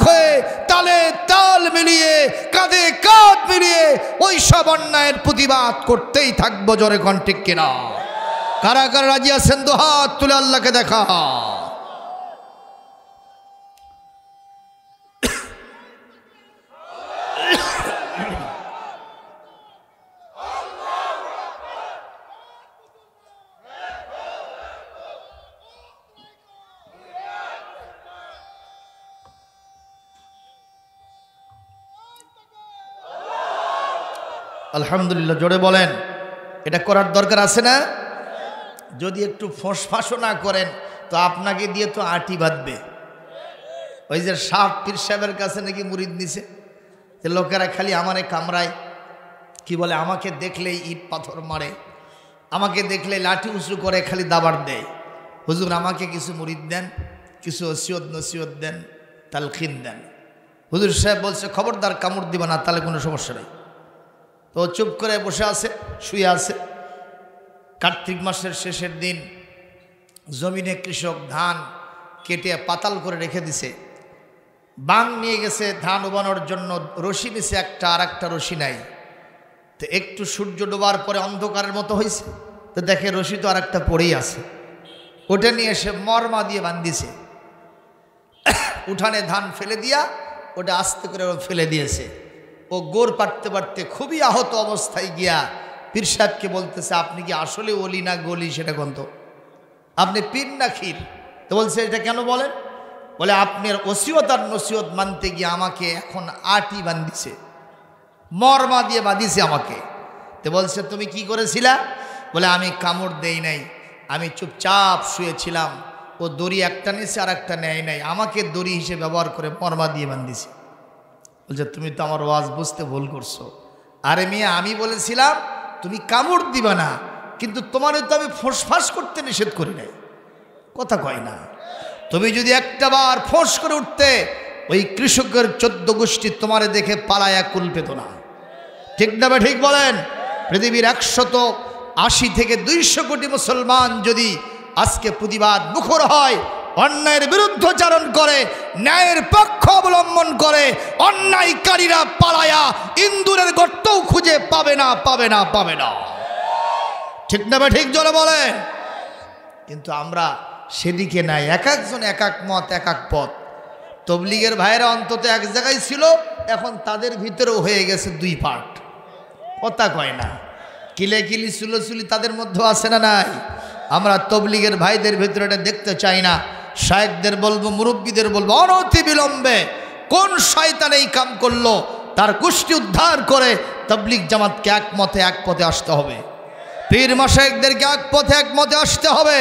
হয়ে তালে তাল মিলিয়ে কাঁধে কাঁধ মিলিয়ে ওই সব অন্যায়ের প্রতিবাদ করতেই থাকবো। জোরে কোন ঠিক কিনা? কারা কারা রাজি আছেন? দুহাত তুলে আল্লাহকে দেখা। আলহামদুলিল্লাহ, জোরে বলেন। এটা করার দরকার আছে না? যদি একটু ফোঁসফাঁসও না করেন তো আপনাকে দিয়ে তো আটি বাঁধবে। ওই যে শাহ পীর সাহেবের কাছে নাকি মুরিদ নিছে, যে লোকেরা খালি আমারে কামড়ায়, কি বলে, আমাকে দেখলেই ইট পাথর মারে, আমাকে দেখলে লাঠি উঁচু করে খালি দাবার দেয়। হুজুর আমাকে কিছু মুরিদ দেন, কিছু ওসিয়ত নসিয়ত দেন, তালখিন দেন। হুজুর সাহেব বলছে খবরদার কামড় দিবা না, তাহলে কোনো সমস্যা নেই। তো চুপ করে বসে আছে, শুয়ে আছে। কার্তিক মাসের শেষের দিন জমিনে কৃষক ধান কেটে পাতাল করে রেখে দিছে। বাং নিয়ে গেছে ধান উবানোর জন্য, রশি নিছে একটা, আর একটা রশি নাই। তো একটু সূর্য ডোবার পরে অন্ধকারের মতো হয়েছে, তো দেখে রশি তো আর একটা পড়েই আছে। ওটা নিয়ে এসে মরমা দিয়ে বান্ধিছে। উঠানে ধান ফেলে দিয়া ওটা আস্তে করে ফেলে দিয়েছে। ও গোর পাড়তে পারতে খুবই আহত অবস্থায় গিয়া পীর সাহেবকে বলতেছে, আপনি কি আসলে ওলি না গলি সেটা গন্ত, আপনি পীর না ক্ষীর? তো বলছে এটা কেন বলেন? বলে আপনার ওসিয়ত আর নসিয়ত মানতে গিয়ে আমাকে এখন আটি বান্ধিছে, মরমা দিয়ে বাঁধিছে আমাকে। তো বলছে তুমি কি করেছিলা? বলে আমি কামড় দেই নাই, আমি চুপচাপ শুয়েছিলাম। ও দড়ি একটা নিয়েছে আর একটা নেয় নাই, আমাকে দড়ি হিসেবে ব্যবহার করে মরমা দিয়ে বান্ধিছে। বলছে তুমি তো আমার ওয়াজ বুঝতে ভুল করছো। আরে মিয়া, আমি বলেছিলাম তুমি কামড় দিবা না, কিন্তু তোমারও তো আমি ফোঁসফাঁস করতে নিষেধ করি নাই। কথা কয় না। তুমি যদি একটা বার ফোঁস করে উঠতে, ওই কৃষকের 14 গোষ্ঠী তোমারে দেখে পালায়া কুল পেত না। ঠিক না? ঠিক বলেন। পৃথিবীর 180 থেকে 200 কোটি মুসলমান যদি আজকে প্রতিবাদ মুখর হয়, অন্যায়ের বিরুদ্ধচারণ করে, ন্যায়ের পক্ষ অবলম্বন করে, অন্যায়কারীরা পালায়া ইন্দুরের গর্তও খুঁজে পাবে না। ঠিক না? ঠিক জোরে বলে। কিন্তু আমরা সেদিকে নাই, এক একজন এক এক মত, এক এক পথ। তবলিগের ভাইয়েরা অন্তত এক জায়গায় ছিল, এখন তাদের ভিতরেও হয়ে গেছে 2 পার্ট। কথা কয় না। কিলি সুলোচুলি তাদের মধ্যে আছে না নাই? আমরা তবলিগের ভাইদের ভিতরে এটা দেখতে চাই না। শায়েখদের বলবো, মুরব্বীদের বলবো, অনতি বিলম্বে কোন শয়তান এই কাম করলো তার গোষ্ঠী উদ্ধার করে তবলিগ জামাতকে এক পথে আসতে হবে। পীর মাশায়েখদেরকে এক মতে আসতে হবে।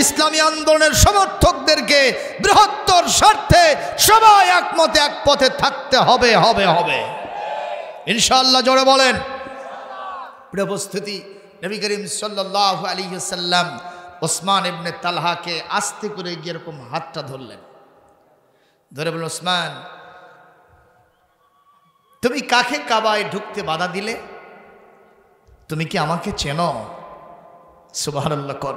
ইসলামী আন্দোলনের সমর্থকদেরকে বৃহত্তর স্বার্থে সবাই এক পথে থাকতে হবে। ইনশাআল্লাহ, জোরে বলেন। প্রিয় উপস্থিতি, নবী করিম সাল্লাল্লাহু আলাইহি ওয়াসাল্লাম ওসমান ইবনে তালহাকে আস্তে করে গিয়ে এরকম হাতটা ধরলেন। ধরে বললেন, ওসমান তুমি কাকে কাবায় ঢুকতে বাধা দিলে? তুমি কি আমাকে চেনো? সুবহানাল্লাহ কর।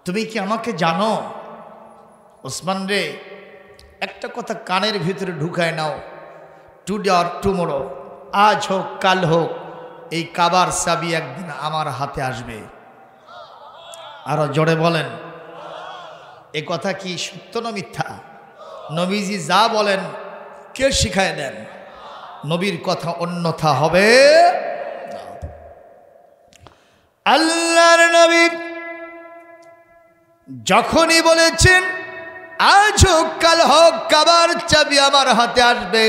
তুমি কি আমাকে জানো? ওসমান রে, একটা কথা কানের ভিতরে ঢুকায় নাও, টুডে অর টুমোরো, আজ হোক কাল হোক, এই কাবার চাবি একদিন আমার হাতে আসবে। আরো জোরে বলেন। এ কথা কি সত্য না মিথ্যা? নবীজি যা বলেন কে শিখায় দেন? নবীর কথা অন্যথা হবে। আল্লাহর নবী যখনই বলেছেন আজ হোক কাল হোক কাবার চাবি আমার হাতে আসবে,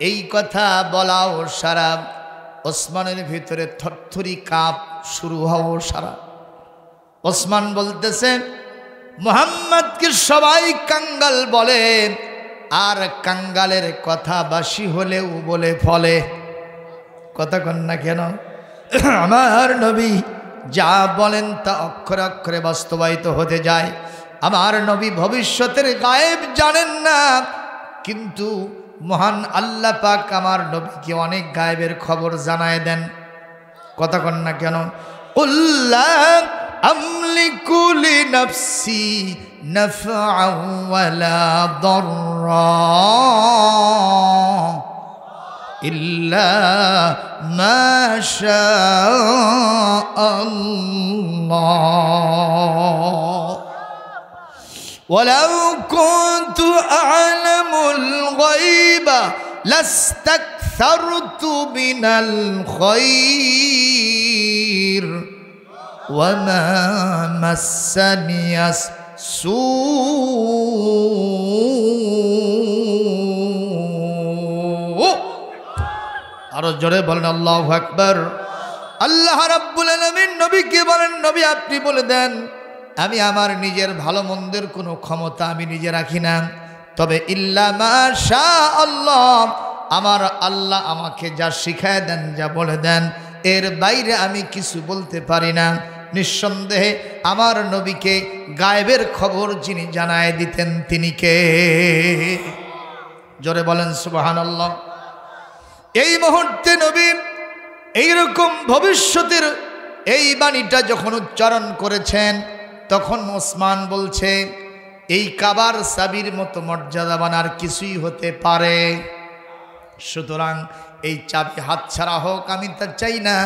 এই কথা বলাও সারা ওসমানের ভিতরে থরথরি কাঁপ শুরু হওয়া সারা। ওসমান বলতেছে, মুহাম্মদকে সবাই কাঙ্গাল বলে, আর কাঙ্গালের কথা বাসি হলেও বলে ফলে। কথা কন না কেন? আমার নবী যা বলেন তা অক্ষরে অক্ষরে বাস্তবায়িত হতে যায়। আমার নবী ভবিষ্যতের গায়েব জানেন না, কিন্তু মহান আল্লাহ পাক আমার নবীকে অনেক গায়েবের খবর জানায় দেন। কথা কন না কেন? কুল্লা আমলিকু লিনাফসি নাফআ ওয়ালা দাররা ইল্লা মা শাআল্লাহ ওয়ালাউ কুনতু আ'লামুল গায়বা লাস্তাকসারতু মিনাল খায়র ওয়া মা মাসানিয়াস সূ। আরো জোরে বলেন আল্লাহু আকবার। আল্লাহ রাব্বুল আলামিন নবীকে বলেন, নবী আপনি বলে দেন আমি আমার নিজের ভালো মন্দের কোনো ক্ষমতা আমি নিজে রাখি না, তবে ইল্লা মা শাআল্লাহ আমার আল্লাহ আমাকে যা শিখায় দেন, যা বলে দেন, এর বাইরে আমি কিছু বলতে পারি না। নিঃসন্দেহে আমার নবীকে গায়েবের খবর যিনি জানায় দিতেন তিনি কে? জোরে বলেন সুবহানাল্লাহ। এই মুহূর্তে নবী এইরকম ভবিষ্যতের এই বাণীটা যখন উচ্চারণ করেছেন, তখন ওসমান বলছে এই কাবার চাবির মতো মর্যাদাবান আর কিছুই হতে পারে, সুতরাং এই চাবি হাতছাড়া হোক আমি তা চাই না।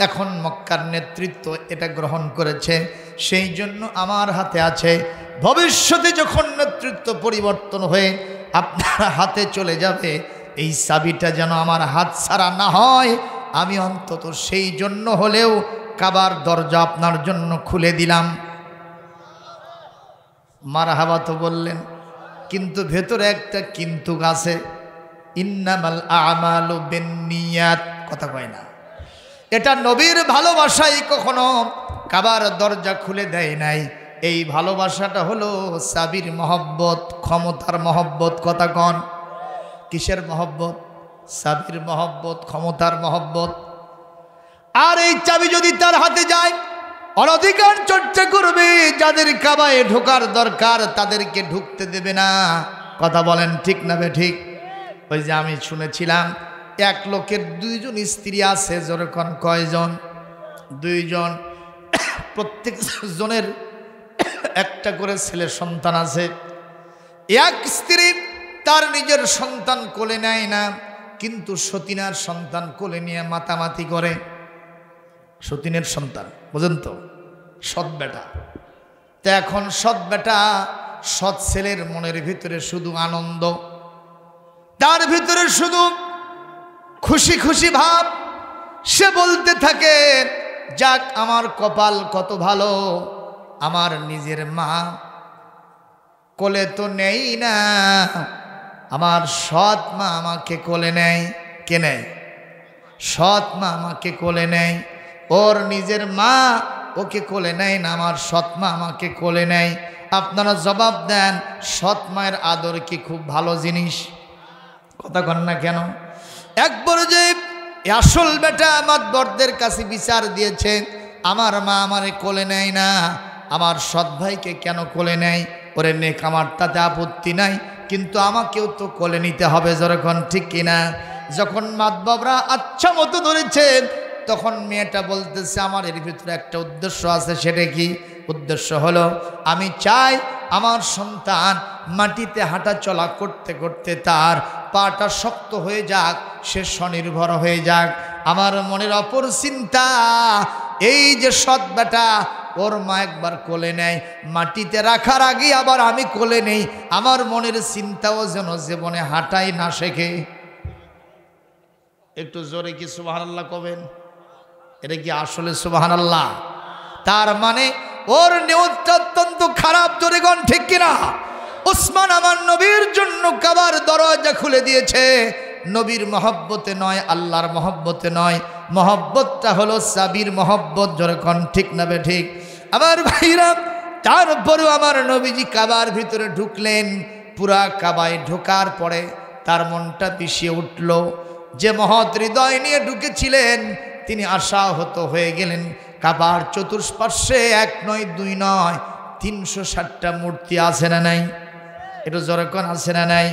এখন মক্কার নেতৃত্ব এটা গ্রহণ করেছে, সেই জন্য আমার হাতে আছে। ভবিষ্যতে যখন নেতৃত্ব পরিবর্তন হয়ে আপনার হাতে চলে যাবে, এই চাবিটা যেন আমার হাত ছাড়া না হয়, আমি অন্তত সেই জন্য হলেও কাবার দরজা আপনার জন্য খুলে দিলাম। মারহাবা তো বললেন, কিন্তু ভেতরে একটা কিন্তু আছে, ইন্নামাল আমালু বিন্নিয়াত, কথা কয় না। এটা নবীর ভালোবাসাই কখনো কাবার দরজা খুলে দেয় নাই। এই ভালোবাসাটা হলো চাবির মহব্বত, ক্ষমতার মহব্বত। কথা কন, কিসের মহব্বত? চাবির মহব্বত, ক্ষমতার মহব্বত। আর এই চাবি যদি তার হাতে যায়, অনধিকার চর্চা করবে, যাদের কাবায় ঢোকার দরকার তাদেরকে ঢুকতে দেবে না। কথা বলেন ঠিক না বে ঠিক? ওই যে আমি শুনেছিলাম এক লোকের দুইজন স্ত্রী আছে, যেরকম কয়জন? দুইজন। প্রত্যেক জনের একটা করে ছেলে সন্তান আছে। এক স্ত্রী তার নিজের সন্তান কোলে নেয় না, কিন্তু সতীনার সন্তান কোলে নিয়ে মাতামাতি করে। সতীনের সন্তান, বুঝেন তো, সৎ বেটা। তো এখন সৎ বেটা, সৎ ছেলের মনের ভিতরে শুধু আনন্দ, তার ভিতরে শুধু খুশি খুশি ভাব। সে বলতে থাকে, যাক আমার কপাল কত ভালো, আমার নিজের মা কোলে তো নেই না, আমার সৎ মা আমাকে কোলে নেয়। কে নেয়? সৎ মা আমাকে কোলে নেয়। ওর নিজের মা ওকে কোলে নেয় না, আমার সৎ মা আমাকে কোলে নেয়। আপনারা জবাব দেন, সৎ মায়ের আদর কি খুব ভালো জিনিস? কথা কন না কেন? একবার যে আসল বেটা মাতবরদের কাছে বিচার দিয়েছে, আমার মা আমারে কোলে নেয় না, আমার সৎ ভাইকে কেন কোলে নেয়? ওরে নেক, আমার তাতে আপত্তি নাই, কিন্তু আমাকেও তো কোলে নিতে হবে। যখন ঠিক কিনা? যখন মাতবররা আচ্ছা মতো ধরেছে, তখন মেয়েটা বলতেছে, আমার এর ভিতরে একটা উদ্দেশ্য আছে। সেটা কি? উদ্দেশ্য হলো আমি চাই আমার সন্তান মাটিতে হাঁটা চলা করতে করতে তার পাটা শক্ত হয়ে যাক, সে স্বনির্ভর হয়ে যাক। আমার মনের অপর চিন্তা, এই যে সৎ বেটা, ওর মা একবার কোলে নেয়, মাটিতে রাখার আগে আবার আমি কোলে নেই, আমার মনের চিন্তাও যেন জীবনে হাঁটাই না শেখে। একটু জোরে কি সুবহানাল্লাহ কবেন? এটা কি আসলে সুবহানাল্লাহ? তার মানে ওর নিয়তটা অত্যন্ত খারাপ। জোরে গণ ঠিক কিনা? ওসমান আমার নবীর জন্য কাবার দরজা খুলে দিয়েছে, নবীর মহব্বতে নয়, আল্লাহর মহব্বতে নয়। মহব্বতটা হলো চাবির মহব্বত। জোরে গণ ঠিক না বে ঠিক? আমার ভাইরা, তারপরেও আমার নবীজি কাবার ভিতরে ঢুকলেন। পুরা কাবায় ঢোকার পরে তার মনটা পিছিয়ে উঠল। যে মহৎ হৃদয় নিয়ে ঢুকেছিলেন তিনি আশাহত হয়ে গেলেন। কাবার চতুষ্পার্শ্বে এক নয় দুই নয় 360টা মূর্তি আছে না নাই? একটু জোরে কোন আছে না নাই?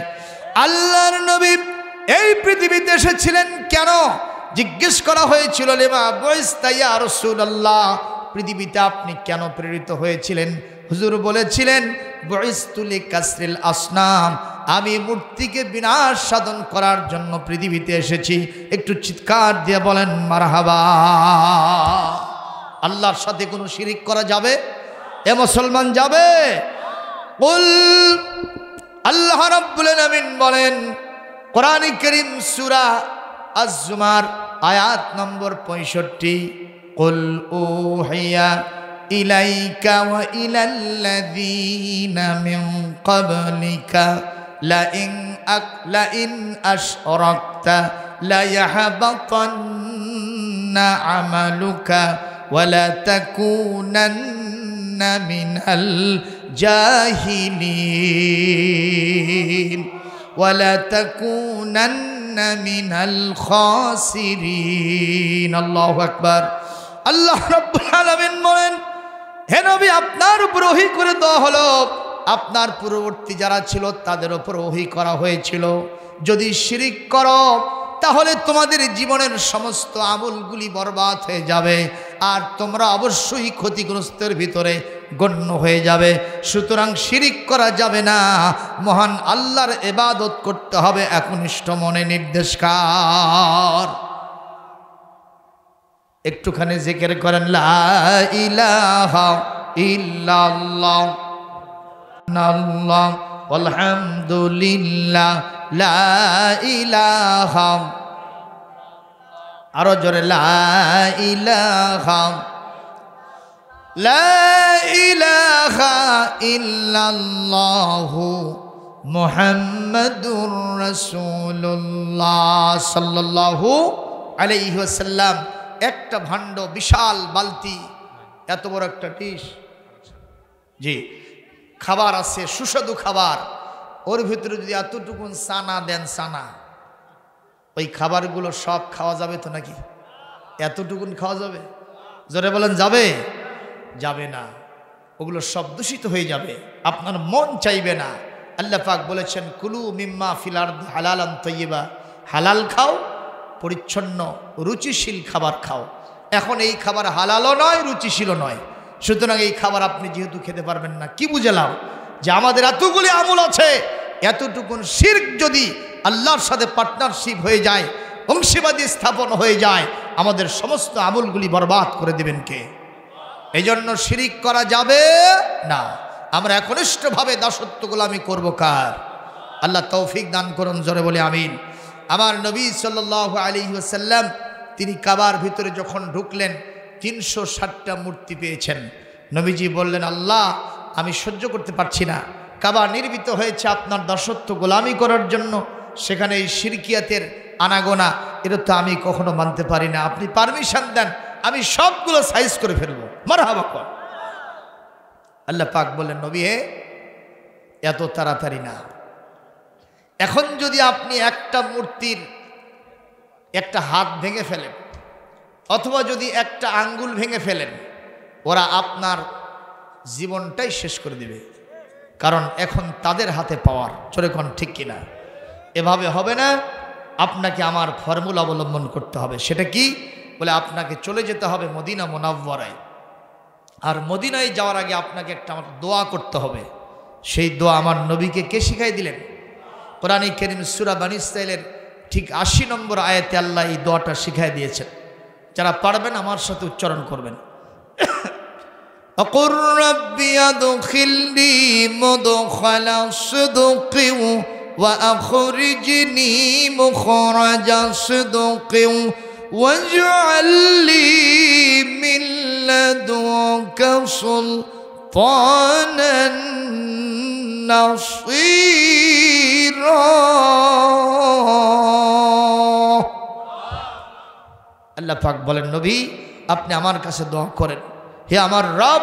আল্লাহর নবী এই পৃথিবীতে এসেছিলেন কেন? জিজ্ঞেস করা হয়েছিল, লিমা বুইসতা ইয়া রাসূলুল্লাহ, পৃথিবীতে আপনি কেন প্রেরিত হয়েছিলেন? হুজুর বলেছিলেন, বুইসতু লিকাসরিল আসনাম, আমি মূর্তিকে বিনাশ সাধন করার জন্য পৃথিবীতে এসেছি। একটু চিৎকার দিয়ে বলেন মারহাবা। আল্লাহর সাথে কোনো শিরিক করা যাবে? এ মুসলমান যাবে? কুল, আল্লাহ রাব্বুল আলামিন বলেন কোরআন কারীম সূরা আজ-জুমার আয়াত নম্বর 65, কুল উহিয়া ইলাইকা ওয়া ইলাল্লাযীনা মিন ক্বাবলিকা লাইন আশরাকতা লায়াহবাতান্না আমালুকা ওয়া লা তাকুনান্না মিনাল জাহিলিন ওয়া লা তাকুনান্না মিনাল খাসিরিন। আল্লাহু আকবার। আল্লাহ রাব্বুল আলামিন বলেন, হে নবী, আপনার উপর ওহী করে দেওয়া হলো, আপনার পূর্ববর্তী যারা ছিল তাদের উপর ওহী করা হয়েছিল, যদি শিরিক করো তাহলে তোমাদের জীবনের সমস্ত আমলগুলি বরবাদ হয়ে যাবে আর তোমরা অবশ্যই ক্ষতিগ্রস্তের ভিতরে গণ্য হয়ে যাবে। সুতরাং শিরিক করা যাবে না, মহান আল্লাহর ইবাদত করতে হবে একনিষ্ঠ মনে। নির্দেশকার একটুখানি জিকির করেন, লা ইলাহা ইল্লাল্লাহ আল্লাহু আলহামদুলিল্লাহ লা ইলাহা, আরো জোরে, লা ইলাহা ইল্লাল্লাহু মুহাম্মাদুর রাসূলুল্লাহ সাল্লাল্লাহু আলাইহি ওয়াসাল্লাম। একটা ভাণ্ড, বিশাল বালতি, এত বড় একটা ডিশ, জি, খাবার আছে, সুস্বাদু খাবার। ওর ভিতরে যদি এতটুকুন সানা দেন, সানা, ওই খাবারগুলো সব খাওয়া যাবে তো নাকি? এতটুকুন খাওয়া যাবে? জোরে বলেন, যাবে? যাবে না, ওগুলো সব দূষিত হয়ে যাবে, আপনার মন চাইবে না। আল্লাহ পাক বলেছেন, কুলু মিম্মা ফিল আরদি হালালান তাইয়্যিবা, হালাল খাও, পরিচ্ছন্ন রুচিশীল খাবার খাও। এখন এই খাবার হালালও নয়, রুচিশীলও নয়, সুতরাং এই খাবার আপনি যেহেতু খেতে পারবেন না, কি বুঝলাম যে আমাদের এতগুলি আমল আছে, এতটুকুন শিরক যদি আল্লাহর সাথে পার্টনারশিপ হয়ে যায়, অংশীবাদী স্থাপন হয়ে যায়, আমাদের সমস্ত আমলগুলি বরবাদ করে দেবেন কে? এই জন্য শিরিক করা যাবে না। আমরা একনিষ্ঠভাবে দাসত্ব গোলামি করব কার? আল্লাহ তৌফিক দান করুন, জোরে বলে আমিন। আমার নবী সাল্লাল্লাহু আলাইহি ওয়াসাল্লাম তিনি কাবার ভিতরে যখন ঢুকলেন 360টা মূর্তি পেয়েছেন। নবীজি বললেন, আল্লাহ, আমি সহ্য করতে পারছি না, কাবা নির্মিত হয়েছে আপনার দাসত্ব গোলামি করার জন্য, সেখানে এই শিরকিয়াতের আনাগোনা, এটা তো আমি কখনো মানতে পারি না, আপনি পারমিশন দেন, আমি সবগুলো সাইজ করে ফেলবো। মারহাবা কর। আল্লাহ পাক বললেন, নবী হে, এত তাড়াতাড়ি না। এখন যদি আপনি একটা মূর্তির একটা হাত ভেঙে ফেলেন অথবা যদি একটা আঙ্গুল ভেঙে ফেলেন, ওরা আপনার জীবনটাই শেষ করে দিবে, কারণ এখন তাদের হাতে পাওয়ার। চলে কোন ঠিক কিনা? এভাবে হবে না, আপনাকে আমার ফর্মুলা অবলম্বন করতে হবে। সেটা কি? বলে আপনাকে চলে যেতে হবে মদিনা মুনাওয়ারায়, আর মদিনায় যাওয়ার আগে আপনাকে একটা আমার দোয়া করতে হবে। সেই দোয়া আমার নবীকে কে শিখাই দিলেন? কোরআন কারীম সূরা বনী ইসরাঈলের ঠিক 80 নম্বর আয়াতে আল্লাহ এই দোয়াটা শিখাই দিয়েছেন। যারা পারবেন আমার সাথে উচ্চারণ করবেন। আকুর রাব্বি আদখিলনি মুদখালা সিদকি ওয়া আখরিজনি মুখরাজা সিদকি ওয়াজআল লি মিন লাদুনকা সুলতানান নাসীরা। আল্লাহ পাক বলেন, নবী আপনি আমার কাছে দোয়া করেন, হে আমার রব,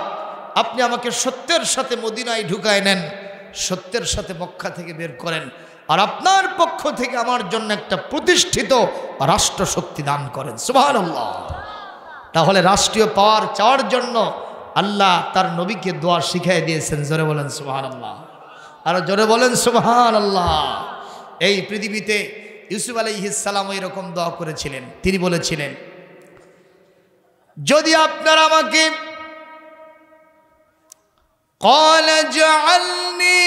আপনি আমাকে সত্যের সাথে মদিনায় ঢুকায় নেন, সত্যের সাথে মক্কা থেকে বের করেন, আর আপনার পক্ষ থেকে আমার জন্য একটা প্রতিষ্ঠিত রাষ্ট্র শক্তি দান করেন। সুবহানাল্লাহ। তাহলে রাষ্ট্রীয় পাওয়ার চাওয়ার জন্য আল্লাহ তার নবীকে দোয়া শিখিয়ে দিয়েছেন। জোরে বলেন সুবহানাল্লাহ, আর জোরে বলেন সুবহানাল্লাহ। এই পৃথিবীতে ইউসুফ আলাইহিস সালাম এরকম দোয়া করেছিলেন। তিনি বলেছিলেন, যদি আপনারা আমাকে قال اجعلني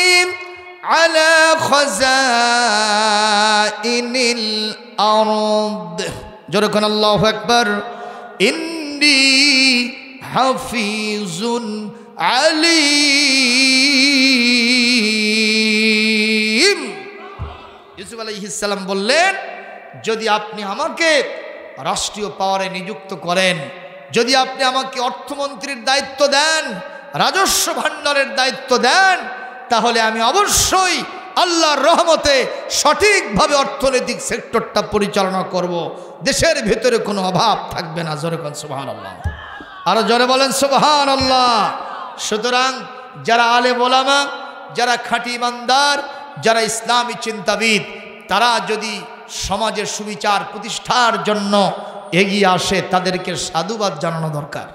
على خزائن الأرض جركن الله أكبر إني حفيظ عليم ইউসুফ আলাইহিস সালাম বললেন, যদি আপনি আমাকে রাষ্ট্রীয় পাওয়ারে নিযুক্ত করেন, যদি আপনি আমাকে অর্থমন্ত্রীর দায়িত্ব দেন, রাজস্ব ভাণ্ডারের দায়িত্ব দেন, তাহলে আমি অবশ্যই আল্লাহর রহমতে সঠিকভাবে অর্থনৈতিক সেক্টরটা পরিচালনা করব। দেশের ভিতরে কোনো অভাব থাকবে না। জোরে বলেন সুবহানাল্লাহ, আরো জোরে বলেন সুবহানাল্লাহ। সুতরাং যারা আলেম ওলামা, যারা খাঁটি ইমানদার, যারা ইসলামী চিন্তাবিদ, তারা যদি সমাজের সুবিচার প্রতিষ্ঠার জন্য এগিয়ে আসে, তাদেরকে সাধুবাদ জানানো দরকার।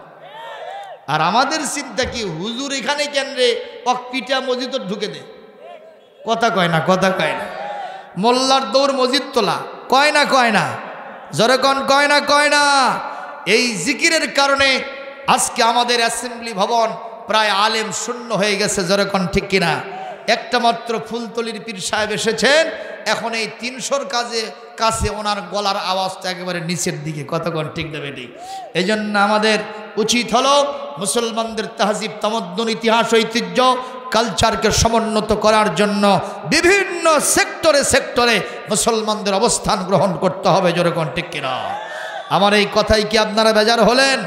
আর আমাদের চিন্তা কি, হুজুর এখানে কেন রে, পিঠা মসজিদ ঢুকে দে, কথা কয় না, কথা কয় না। মোল্লার দৌড় মসজিদ তোলা, কয় না, কয় না, জোরে কন, কয় না, কয় না। এই জিকিরের কারণে আজকে আমাদের অ্যাসেম্বলি ভবন প্রায় আলেম শূন্য হয়ে গেছে। জোরে কন ঠিক কিনা? একটা মাত্র ফুলতলির পীর সাহেব এসেছেন, এখন এই 300-র কাছে ওনার গলার আওয়াজটা একেবারে নিচের দিকে, কতক্ষণ ঠিক দেবে ঠিক। এই জন্য আমাদের উচিত হলো মুসলমানদের তাহজিব, তামাদ্দুন, ইতিহাস, ঐতিহ্য, কালচারকে সমুন্নত করার জন্য বিভিন্ন সেক্টরে সেক্টরে মুসলমানদের অবস্থান গ্রহণ করতে হবে। যেরকম ঠিক কিনা? আমার এই কথাই কি আপনারা বেজার হলেন?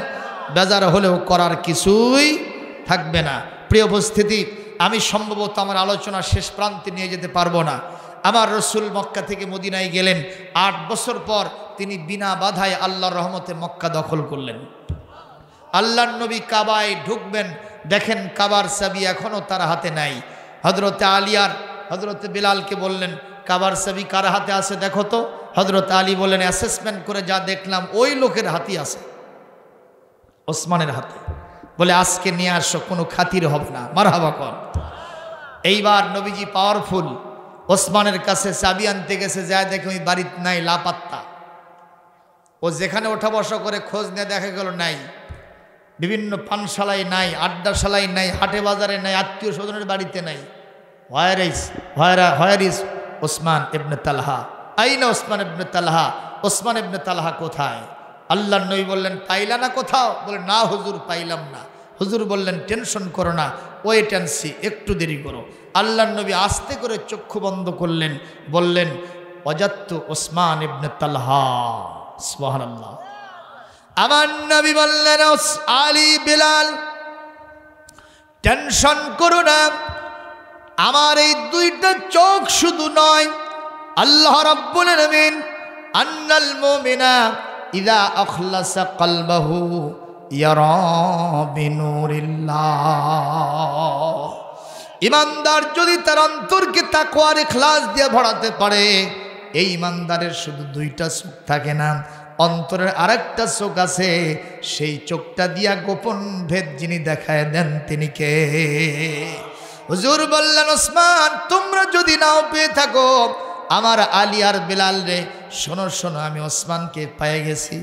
বেজার হলেও করার কিছুই থাকবে না। প্রিয় উপস্থিতি, আমি সম্ভবত আমার আলোচনা শেষ প্রান্তে নিয়ে যেতে পারবো না। আমার রসুল মক্কা থেকে মদিনায় গেলেন, 8 বছর পর তিনি বিনা বাধায় আল্লাহর রহমতে মক্কা দখল করলেন। আল্লাহর নবী কাবায় ঢুকবেন, দেখেন কাবার চাবি এখনও তার হাতে নাই। হযরতে আলী আর হযরতে বিলালকে বললেন, কাবার চাবি কার হাতে আছে দেখো তো। হযরতে আলী বললেন, অ্যাসেসমেন্ট করে যা দেখলাম ওই লোকের হাতেই আছে, ওসমানের হাতে। বলে আজকে নিয়ে আসো, কোনো খাতির হবে না। মারহাবা কর। এইবার নবীজি পাওয়ারফুল, ওসমানের কাছে চাবি আনতে গেছে, যায় দেখে ওই বাড়িতে নাই, লাপাত্তা। ও যেখানে ওঠা বসা করে খোঁজ নিয়ে দেখা গেল নাই, বিভিন্ন পানশালায় নাই, আড্ডাশালায় নাই, হাটে বাজারে নাই, আত্মীয় স্বজনের বাড়িতে নাই। হোয়ার ইজ ওসমান ইবনে তালহা? আইনা ওসমান ইবনে তালহা? ওসমান ইবনে তালহা কোথায়? আল্লাহর নবী বললেন, পাইলা না কোথাও? বলে না হুজুর, পাইলাম না। হুজুর বললেন, টেনশন করো না, ওয়েট অ্যান্ড সি, একটু দেরি করো। আল্লাহর নবী আস্তে করে চক্ষু বন্ধ করলেন, বললেন, ওয়াজাদতু ওসমান ইবনে তালহা। সুবহানাল্লাহ। আমার নবী বললেন, আলী, বিলাল, টেনশন করো না, আমার এই দুইটা চোখ শুধু নয়, আল্লাহ রাব্বুল আলামিন আন্নাল মুমিনা ইযা আখলাসা কলবাহু ইয়ারা বিনুরিল্লাহ। ইমানদার যদি তার অন্তরকে তাকওয়ার ইখলাস দিয়ে ভরাতে পারে, এই ইমানদারের শুধু দুইটা চোখ থাকে না, অন্তরের আরেকটা চোখ আছে। সেই চোখটা দিয়া গোপন ভেদ যিনি দেখায় দেন, তিনি কে? হুজুর বললেন, ওসমান, তোমরা যদি নাও পেয়ে থাকো, আমার আলী আর বিলাল রে, শোনো শোনো, আমি ওসমানকে পেয়ে গেছি।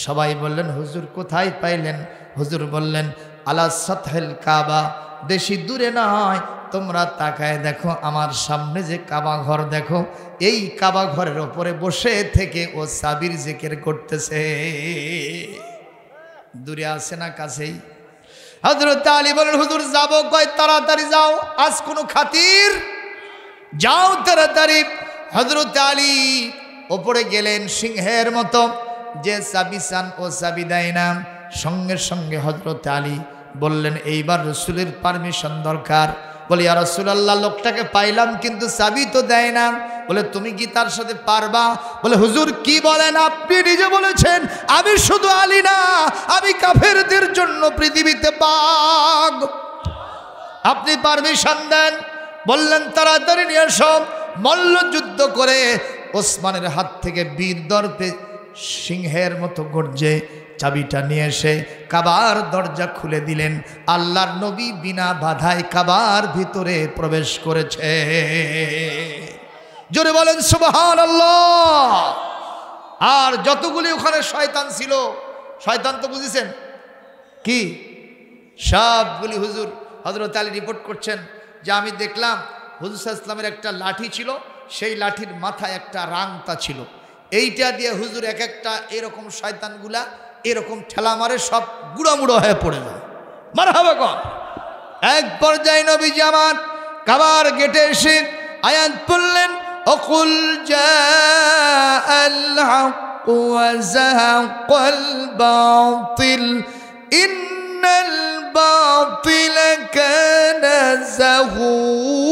সবাই বললেন, হুজুর কোথায় পাইলেন? হুজুর বললেন, আলা সাতহিল কাবা, বেশি দূরে নয়, তোমরা তাকায় দেখো, আমার সামনে যে কাবা ঘর দেখো, এই কাবা ঘরের ওপরে বসে থেকে ও সাবির জিকির করতেছে। দূরে আছে না কাছেই? হযরত আলী বলেন, হুজুর যাবো কয়? তাড়াতাড়ি যাও, আজ কোনো খাতির, যাও তাড়াতাড়ি। হযরত আলী ওপরে গেলেন সিংহের মতো, যে চাবি চান ও চাবি দেয় না। সঙ্গে সঙ্গে হযরত আলী বললেন, এইবার রসুলের পারমিশন দরকার। বলে, ইয়া রাসূলুল্লাহ, লোকটাকে পাইলাম কিন্তু চাবি তো দেয় না। বলে, তুমি কি তার সাথে পারবা? বলে, হুজুর কি বলেন? আপনি নিজে বলেছেন আমি শুধু আলী না, আমি কাফেরদের জন্য পৃথিবীতে বাঘ। আপনি পারমিশন দেন। বললেন, তাড়াতাড়ি নিয়ে এসো। মল্লযুদ্ধ করে ওসমানের হাত থেকে বীর দর্পে সিংহের মতো গর্জে চাবিটা নিয়ে এসে কাবার দরজা খুলে দিলেন। আল্লাহর নবী বিনা বাধায় কাবার ভিতরে প্রবেশ করেছে। জোরে বলেন সুবহানাল্লাহ। আর যতগুলি ওখানে শয়তান ছিল, শয়তান তো বুঝেছেন কি, সবগুলি হুজুর হযরত আলী রিপোর্ট করছেন যে আমি দেখলাম হুজুর সাল্লাল্লাহু আলাইহি ওয়াসাল্লামের একটা লাঠি ছিল, সেই লাঠির মাথায় একটা রাংতা ছিল, এইটা দিয়ে হুজুর এক একটা এরকম শয়তানগুলা এরকম ঠেলা মারে, সব গুঁড়ামুড়ো হয়ে পড়ে যায়। মারহাবা কর। এক পর্যায়ে নবীজি আমার কাবার গেটে এসে আয়াত পড়লেন, অকুল জাআল হক ওয়া যাহাকাল বাতিল ইন্নাল বাতিলা কানা যাহুকা।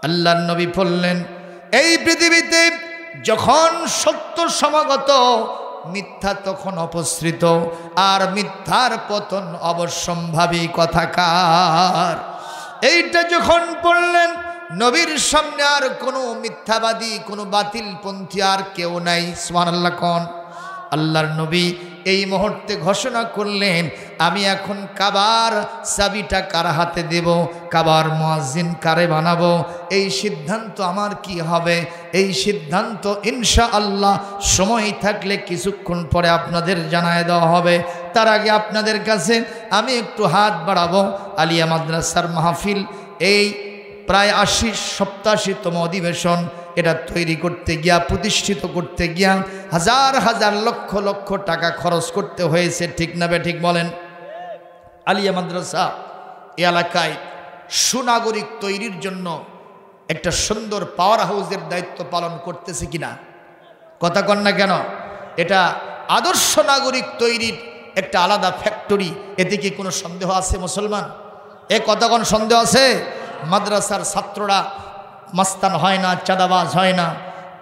আল্লাহর নবী বললেন, এই পৃথিবীতে যখন সত্য সমাগত, মিথ্যা তখন অপসৃত, আর মিথ্যার পতন অবশ্যম্ভাবী কথাকার। এইটা যখন পড়লেন, নবীর সামনে আর কোনো মিথ্যাবাদী, কোনো বাতিলপন্থী আর কেউ নাই। সুবহানাল্লাহ কোন। আল্লাহর নবী এই মুহূর্তে ঘোষণা করলেন, আমি এখন কাবার চাবিটা কার হাতে দেব, কাবার মুয়াজ্জিন কারে বানাবো, এই সিদ্ধান্ত আমার কি হবে, এই সিদ্ধান্ত ইনশাআল্লাহ সময় থাকলে কিছুক্ষণ পরে আপনাদের জানায় দেওয়া হবে। তার আগে আপনাদের কাছে আমি একটু হাত বাড়াবো। আলিয়া মাদ্রাসার মাহফিল এই প্রায় 87তম অধিবেশন, এটা তৈরি করতে গিয়া, প্রতিষ্ঠিত করতে গিয়া হাজার হাজার লক্ষ লক্ষ টাকা খরচ করতে হয়েছে, ঠিক না ঠিক বলেন? আলিয়া মাদ্রাসা এ এলাকায় সুনাগরিক তৈরির জন্য একটা সুন্দর পাওয়ার হাউসের দায়িত্ব পালন করতেছে কিনা, কথা কন না কেন? এটা আদর্শ নাগরিক তৈরির একটা আলাদা ফ্যাক্টরি, এতে কি কোনো সন্দেহ আছে মুসলমান? এ কথা কোন সন্দেহ আছে? মাদ্রাসার ছাত্ররা মাস্তান হয় না, চাঁদাবাজ হয় না,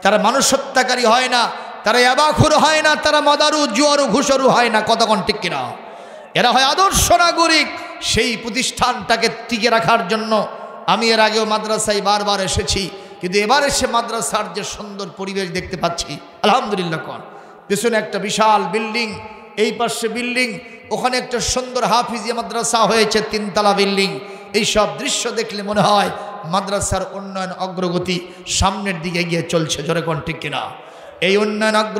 তারা মানুষ হত্যাকারী হয় না, তারা ইয়াবাখুর হয় না, তারা মদারু জুয়ারু ঘুষরু হয় না, কতক্ষণ ঠিক কিনা? এরা হয় আদর্শ নাগরিক। সেই প্রতিষ্ঠানটাকে টিকে রাখার জন্য আমি এর আগেও মাদ্রাসায় বারবার এসেছি, কিন্তু এবার এসে মাদ্রাসার যে সুন্দর পরিবেশ দেখতে পাচ্ছি, আলহামদুলিল্লাহ। কোন পেছনে একটা বিশাল বিল্ডিং, এই পাশে বিল্ডিং, ওখানে একটা সুন্দর হাফিজিয়া মাদ্রাসা হয়েছে, 3 তলা বিল্ডিং। এই সব দৃশ্য দেখলে মনে হয় মাদ্রাসার উন্নয়ন অগ্রগতি সামনের দিকে গিয়ে চলছে। জোরে কোন ঠিক কিনা? এই উন্নয়ন